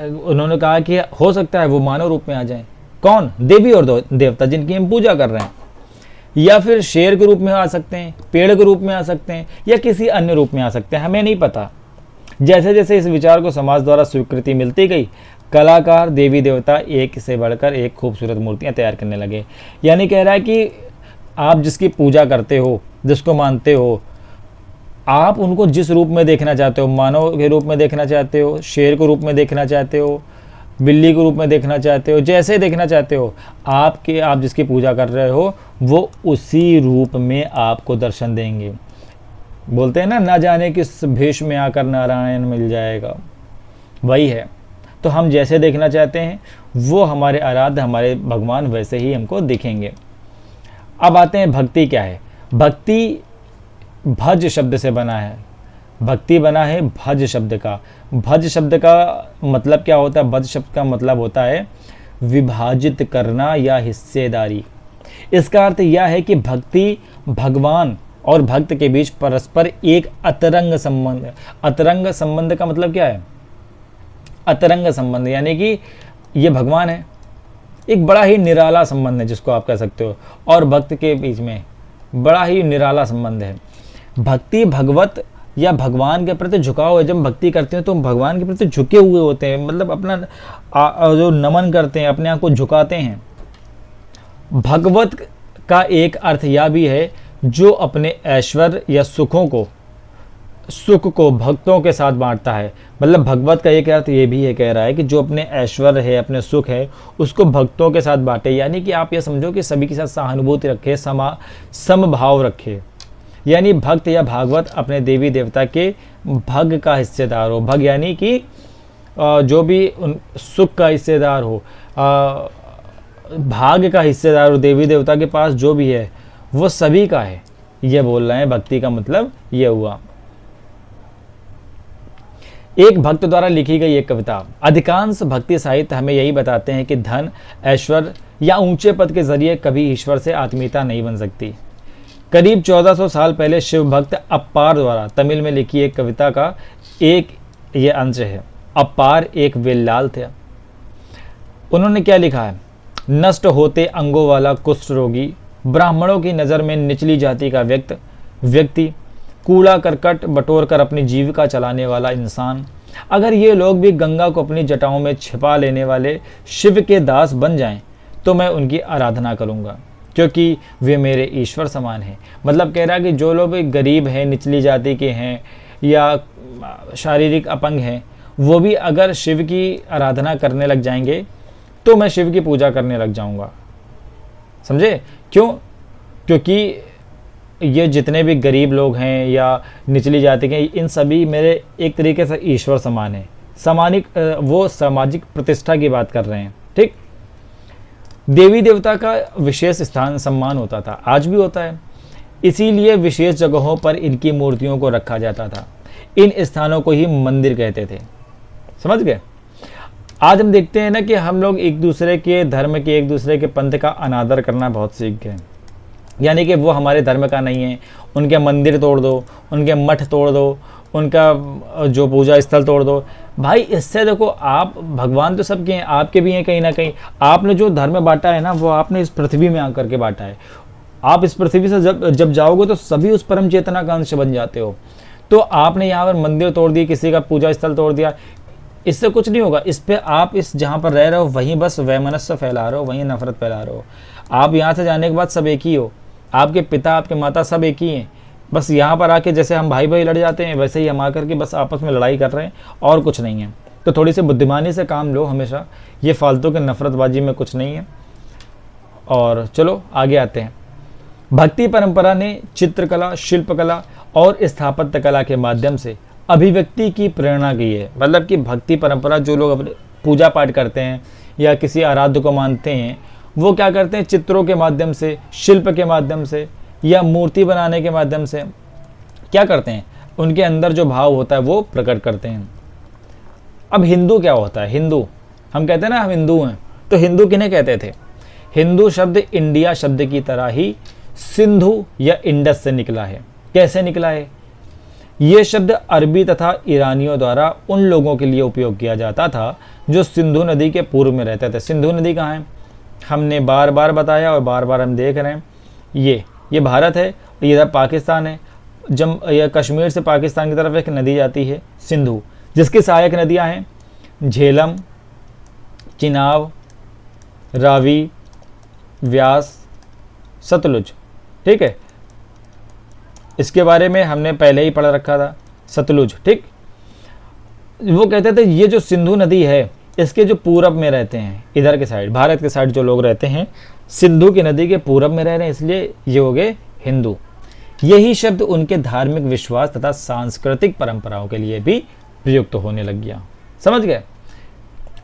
उन्होंने कहा कि हो सकता है वो मानव रूप में आ जाएं। कौन? देवी और देवता जिनकी हम पूजा कर रहे हैं, या फिर शेर के रूप में आ सकते हैं, पेड़ के रूप में आ सकते हैं, या किसी अन्य रूप में आ सकते हैं, हमें नहीं पता। जैसे जैसे इस विचार को समाज द्वारा स्वीकृति मिलती गई, कलाकार देवी देवता एक से बढ़कर एक खूबसूरत मूर्तियां तैयार करने लगे। यानी कह रहा है कि आप जिसकी पूजा करते हो, जिसको मानते हो, आप उनको जिस रूप में देखना चाहते हो, मानव के रूप में देखना चाहते हो, शेर के रूप में देखना चाहते हो, बिल्ली के रूप में देखना चाहते हो, जैसे देखना चाहते हो, आप जिसकी पूजा कर रहे हो वो उसी रूप में आपको दर्शन देंगे। बोलते हैं ना जाने किस भेष में आकर नारायण मिल जाएगा, वही है। तो हम जैसे देखना चाहते हैं वो हमारे आराध्य, हमारे भगवान वैसे ही हमको दिखेंगे। अब आते हैं भक्ति क्या है। भक्ति भज शब्द से बना है। भक्ति बना है भज शब्द का। भज शब्द का मतलब क्या होता है? भज शब्द का मतलब होता है विभाजित करना या हिस्सेदारी। इसका अर्थ यह है कि भक्ति भगवान और भक्त के बीच परस्पर एक अतरंग संबंध है। अतरंग संबंध का मतलब क्या है? अतरंग संबंध यानी कि ये भगवान है, एक बड़ा ही निराला संबंध है जिसको आप कह सकते हो, और भक्त के बीच में बड़ा ही निराला संबंध है। भक्ति भगवत या भगवान के प्रति झुकाव है। जब भक्ति करते हैं तो हम भगवान के प्रति झुके हुए होते हैं, मतलब अपना जो नमन करते हैं, अपने आप को झुकाते हैं। भगवत का एक अर्थ यह भी है जो अपने ऐश्वर्य या सुख को भक्तों के साथ बांटता है। मतलब भगवत का एक अर्थ ये भी है, कह रहा है कि जो अपने ऐश्वर्य है, अपने सुख है, उसको भक्तों के साथ बांटे। यानी कि आप ये समझो कि सभी के साथ सहानुभूति रखे, समभाव रखे। यानी भक्त या भागवत अपने देवी देवता के भग का हिस्सेदार हो। भग यानी कि जो भी सुख का हिस्सेदार हो, भाग का हिस्सेदार हो, देवी देवता के पास जो भी है वो सभी का है, ये बोल रहे हैं। भक्ति का मतलब ये हुआ। एक भक्त द्वारा लिखी गई एक कविता। अधिकांश भक्ति साहित्य हमें यही बताते हैं कि धन, ऐश्वर्य या ऊंचे पद के जरिए कभी ईश्वर से आत्मीयता नहीं बन सकती। करीब 1400 साल पहले शिव भक्त अप्पार द्वारा तमिल में लिखी एक कविता का एक ये अंश है। अप्पार एक वेल्लाल थे। उन्होंने क्या लिखा है? नष्ट होते अंगों वाला कुष्ठ रोगी, ब्राह्मणों की नज़र में निचली जाति का व्यक्ति, कूड़ा करकट बटोर कर अपनी जीविका चलाने वाला इंसान, अगर ये लोग भी गंगा को अपनी जटाओं में छिपा लेने वाले शिव के दास बन जाएं तो मैं उनकी आराधना करूंगा, क्योंकि वे मेरे ईश्वर समान हैं। मतलब कह रहा है कि जो लोग गरीब हैं, निचली जाति के हैं या शारीरिक अपंग हैं, वो भी अगर शिव की आराधना करने लग जाएंगे तो मैं शिव की पूजा करने लग जाऊंगा। समझे? क्यों? क्योंकि ये जितने भी गरीब लोग हैं या निचली जाति के, इन सभी मेरे एक तरीके से ईश्वर समान है। वो सामाजिक प्रतिष्ठा की बात कर रहे हैं। ठीक। देवी देवता का विशेष स्थान सम्मान होता था, आज भी होता है। इसीलिए विशेष जगहों पर इनकी मूर्तियों को रखा जाता था। इन स्थानों को ही मंदिर कहते थे। समझ गए? आज हम देखते हैं ना कि हम लोग एक दूसरे के धर्म के, एक दूसरे के पंथ का अनादर करना बहुत सीख गए। यानी कि वो हमारे धर्म का नहीं है, उनके मंदिर तोड़ दो, उनके मठ तोड़ दो, उनका जो पूजा स्थल तोड़ दो। भाई इससे देखो, आप भगवान तो सबके हैं, आपके भी हैं कहीं ना कहीं। आपने जो धर्म बांटा है ना, वो आपने इस पृथ्वी में आकर के बांटा है। आप इस पृथ्वी से जब जाओगे तो सभी उस परम चेतना का अंश बन जाते हो। तो आपने यहाँ पर मंदिर तोड़ दिए, किसी का पूजा स्थल तोड़ दिया, इससे कुछ नहीं होगा। इस पे आप इस जहाँ पर रह रहे हो वहीं बस वैमनस्य फैला रहे हो, वहीं नफरत फैला रहे हो। आप यहाँ से जाने के बाद सब एक ही हो, आपके पिता आपके माता सब एक ही हैं। बस यहाँ पर आके जैसे हम भाई भाई लड़ जाते हैं वैसे ही हम आकर के बस आपस में लड़ाई कर रहे हैं और कुछ नहीं है। तो थोड़ी सी बुद्धिमानी से काम लो हमेशा, ये फालतू के नफरतबाजी में कुछ नहीं है। और चलो आगे आते हैं। भक्ति परंपरा ने चित्रकला, शिल्पकला और स्थापत्य कला के माध्यम से अभिव्यक्ति की प्रेरणा की है। मतलब कि भक्ति परंपरा, जो लोग अपने पूजा पाठ करते हैं या किसी आराध्य को मानते हैं, वो क्या करते हैं, चित्रों के माध्यम से, शिल्प के माध्यम से या मूर्ति बनाने के माध्यम से क्या करते हैं, उनके अंदर जो भाव होता है वो प्रकट करते हैं। अब हिंदू क्या होता है? हिंदू, हम कहते हैं ना हम हिंदू हैं, तो हिंदू किन्हें कहते थे? हिंदू शब्द इंडिया शब्द की तरह ही सिंधु या इंडस से निकला है। कैसे निकला है? ये शब्द अरबी तथा ईरानियों द्वारा उन लोगों के लिए उपयोग किया जाता था जो सिंधु नदी के पूर्व में रहते थे। सिंधु नदी कहाँ है? हमने बार बार बताया और बार बार हम देख रहे हैं। ये भारत है, इधर पाकिस्तान है। यह कश्मीर से पाकिस्तान की तरफ एक नदी जाती है सिंधु, जिसकी सहायक नदियां हैं झेलम, चिनाब, रावी, व्यास, सतलुज। ठीक है, इसके बारे में हमने पहले ही पढ़ रखा था, सतलुज। ठीक, वो कहते थे ये जो सिंधु नदी है इसके जो पूरब में रहते हैं, इधर के साइड, भारत के साइड जो लोग रहते हैं, सिंधु की नदी के पूरब में रह रहे हैं, इसलिए ये हो गए हिंदू। यही शब्द उनके धार्मिक विश्वास तथा सांस्कृतिक परंपराओं के लिए भी प्रयुक्त होने लग गया। समझ गए?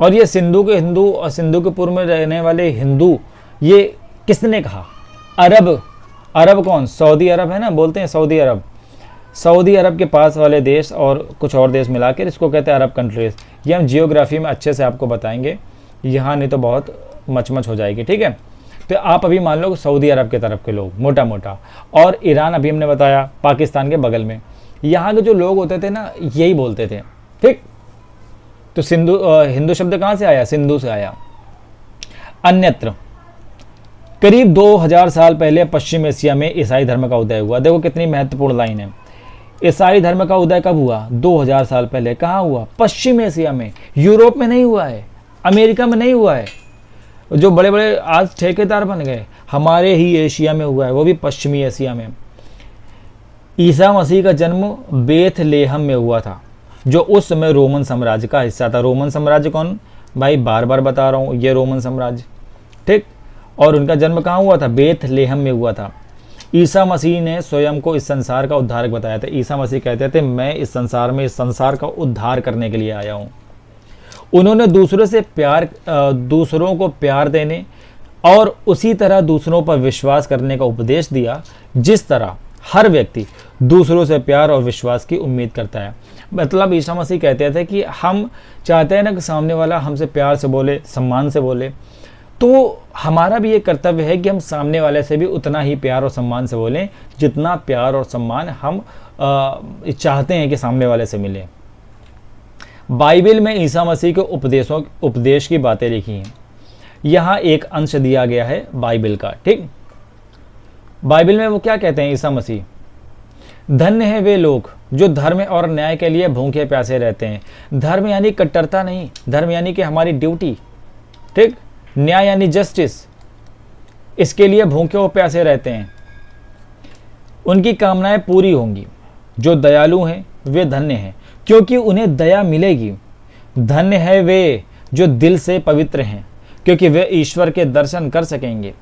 और ये सिंधु के हिंदू और सिंधु के पूर्व में रहने वाले हिंदू, ये किसने कहा? अरब कौन? सऊदी अरब है ना, बोलते हैं सऊदी अरब। सऊदी अरब के पास वाले देश और कुछ और देश मिलाकर इसको कहते हैं अरब कंट्रीज। ये हम जियोग्राफी में अच्छे से आपको बताएंगे, यहाँ नहीं तो बहुत मचमच हो जाएगी। ठीक है, तो आप अभी मान लो सऊदी अरब के तरफ के लोग मोटा मोटा, और ईरान अभी हमने बताया पाकिस्तान के बगल में, यहाँ के जो लोग होते थे ना यही बोलते थे। ठीक, तो हिंदू शब्द कहाँ से आया? सिंधु से आया। अन्यत्र करीब 2000 साल पहले पश्चिम एशिया में ईसाई धर्म का उदय हुआ। देखो कितनी महत्वपूर्ण लाइन है। ईसाई धर्म का उदय कब हुआ? 2000 साल पहले। कहाँ हुआ? पश्चिम एशिया में। यूरोप में नहीं हुआ है, अमेरिका में नहीं हुआ है। जो बड़े बड़े आज ठेकेदार बन गए, हमारे ही एशिया में हुआ है, वो भी पश्चिमी एशिया में। ईसा मसीह का जन्म बेथलेहम में हुआ था, जो उस समय रोमन साम्राज्य का हिस्सा था। रोमन साम्राज्य कौन? भाई बार बार बता रहा हूँ, ये रोमन साम्राज्य। ठीक, और उनका जन्म कहाँ हुआ था? बेथलेहम में हुआ था। ईसा मसीह ने स्वयं को इस संसार का उद्धारक बताया था। ईसा मसीह कहते थे मैं इस संसार का उद्धार करने के लिए आया हूँ। उन्होंने दूसरों को प्यार देने और उसी तरह दूसरों पर विश्वास करने का उपदेश दिया, जिस तरह हर व्यक्ति दूसरों से प्यार और विश्वास की उम्मीद करता है। मतलब ईसा मसीह कहते थे कि हम चाहते हैं ना कि सामने वाला हमसे प्यार से बोले, सम्मान से बोले, तो हमारा भी ये कर्तव्य है कि हम सामने वाले से भी उतना ही प्यार और सम्मान से बोलें जितना प्यार और सम्मान हम चाहते हैं कि सामने वाले से मिले। बाइबल में ईसा मसीह के उपदेश की बातें लिखी हैं। यहाँ एक अंश दिया गया है बाइबल का। ठीक, बाइबल में वो क्या कहते हैं ईसा मसीह? धन्य है वे लोग जो धर्म और न्याय के लिए भूखे प्यासे रहते हैं। धर्म यानी कट्टरता नहीं, धर्म यानी कि हमारी ड्यूटी। ठीक, न्याय यानी जस्टिस, इसके लिए भूखे और प्यासे रहते हैं। उनकी कामनाएं पूरी होंगी। जो दयालु हैं वे धन्य हैं, क्योंकि उन्हें दया मिलेगी। धन्य है वे जो दिल से पवित्र हैं, क्योंकि वे ईश्वर के दर्शन कर सकेंगे।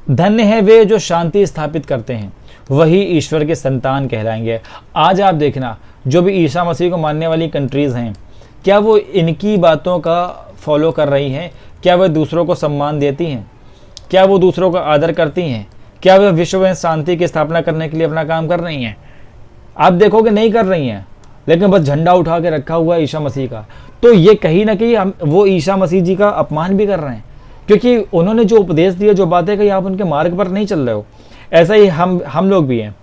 धन्य है वे जो शांति स्थापित करते हैं, वही ईश्वर के संतान कहलाएंगे। आज आप देखना, जो भी ईसा मसीह को मानने वाली कंट्रीज हैं, क्या वो इनकी बातों का फॉलो कर रही हैं? क्या वे दूसरों को सम्मान देती हैं? क्या वो दूसरों का आदर करती हैं? क्या वे विश्व में शांति की स्थापना करने के लिए अपना काम कर रही हैं? आप देखोगे नहीं कर रही हैं, लेकिन बस झंडा उठा के रखा हुआ है ईसा मसीह का। तो ये कहीं ना कहीं हम वो ईसा मसीह जी का अपमान भी कर रहे हैं, क्योंकि उन्होंने जो उपदेश दिए, जो बातें कही, आप उनके मार्ग पर नहीं चल रहे हो। ऐसा ही हम लोग भी हैं।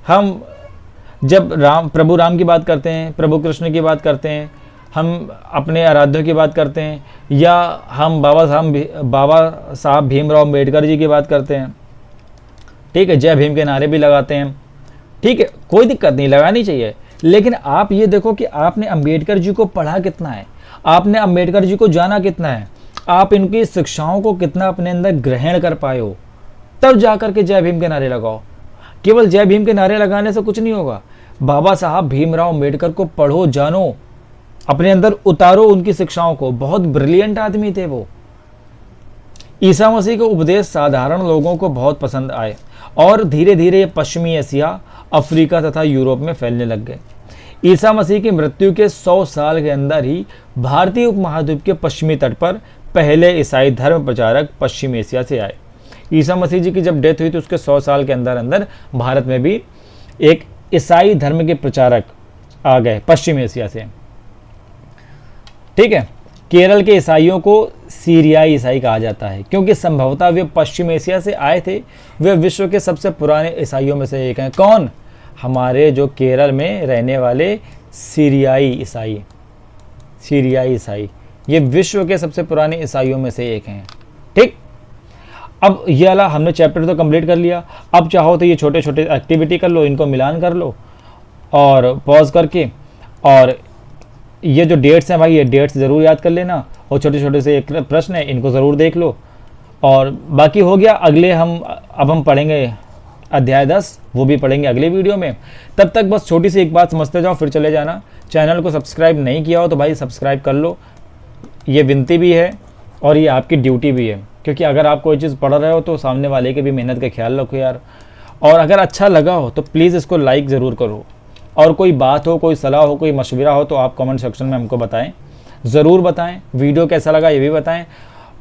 हम जब प्रभु राम की बात करते हैं, प्रभु कृष्ण की बात करते हैं, हम अपने आराध्यों की बात करते हैं, या हम बाबा साहब भीमराव अम्बेडकर जी की बात करते हैं, ठीक है, जय भीम के नारे भी लगाते हैं, ठीक है, कोई दिक्कत नहीं, लगानी चाहिए, लेकिन आप ये देखो कि आपने अंबेडकर जी को पढ़ा कितना है, आपने अंबेडकर जी को जाना कितना है, आप इनकी शिक्षाओं को कितना अपने अंदर ग्रहण कर पाए हो, तब जाकर के जय भीम के नारे लगाओ। केवल जय भीम के नारे लगाने से कुछ नहीं होगा। बाबा साहब भीमराव अंबेडकर को पढ़ो, जानो, अपने अंदर उतारो उनकी शिक्षाओं को। बहुत ब्रिलियंट आदमी थे वो। ईसा मसीह के उपदेश साधारण लोगों को बहुत पसंद आए और धीरे धीरे ये पश्चिमी एशिया, अफ्रीका तथा यूरोप में फैलने लग गए। ईसा मसीह की मृत्यु के 100 साल के अंदर ही भारतीय उपमहाद्वीप के पश्चिमी तट पर पहले ईसाई धर्म प्रचारक पश्चिम एशिया से आए। ईसा मसीह जी की जब डेथ हुई तो उसके 100 साल के अंदर अंदर भारत में भी एक ईसाई धर्म के प्रचारक आ गए पश्चिम एशिया से। ठीक है, केरल के ईसाइयों को सीरियाई ईसाई कहा जाता है क्योंकि संभवतः वे पश्चिम एशिया से आए थे। वे विश्व के सबसे पुराने ईसाइयों में से एक हैं। कौन? हमारे जो केरल में रहने वाले सीरियाई ईसाई, सीरियाई ईसाई, ये विश्व के सबसे पुराने ईसाइयों में से एक हैं। ठीक, अब ये वाला हमने चैप्टर तो कंप्लीट कर लिया। अब चाहो तो ये छोटे छोटे एक्टिविटी कर लो, इनको मिलान कर लो और पॉज करके, और ये जो डेट्स हैं भाई, ये डेट्स ज़रूर याद कर लेना, और छोटे छोटे से एक प्रश्न है इनको ज़रूर देख लो। और बाकी हो गया, अगले अब हम पढ़ेंगे अध्याय 10, वो भी पढ़ेंगे अगले वीडियो में। तब तक बस छोटी सी एक बात समझते जाओ फिर चले जाना। चैनल को सब्सक्राइब नहीं किया हो तो भाई सब्सक्राइब कर लो, ये विनती भी है और ये आपकी ड्यूटी भी है, क्योंकि अगर आप कोई चीज़ पढ़ रहे हो तो सामने वाले के भी मेहनत का ख्याल रखो यार। और अगर अच्छा लगा हो तो प्लीज़ इसको लाइक ज़रूर करो, और कोई बात हो, कोई सलाह हो, कोई मशवरा हो तो आप कमेंट सेक्शन में हमको बताएं, ज़रूर बताएं। वीडियो कैसा लगा ये भी बताएं।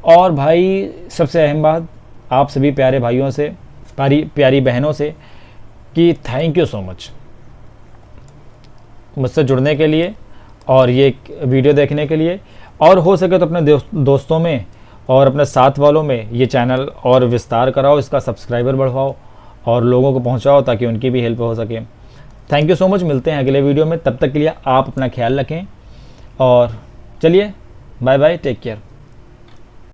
और भाई सबसे अहम बात, आप सभी प्यारे भाइयों से, प्यारी बहनों से, कि थैंक यू सो मच मुझसे जुड़ने के लिए और ये वीडियो देखने के लिए। और हो सके तो अपने दोस्तों में और अपने साथ वालों में ये चैनल और विस्तार कराओ, इसका सब्सक्राइबर बढ़वाओ और लोगों को पहुंचाओ ताकि उनकी भी हेल्प हो सके। थैंक यू सो मच, मिलते हैं अगले वीडियो में। तब तक के लिए आप अपना ख्याल रखें और चलिए बाय बाय, टेक केयर।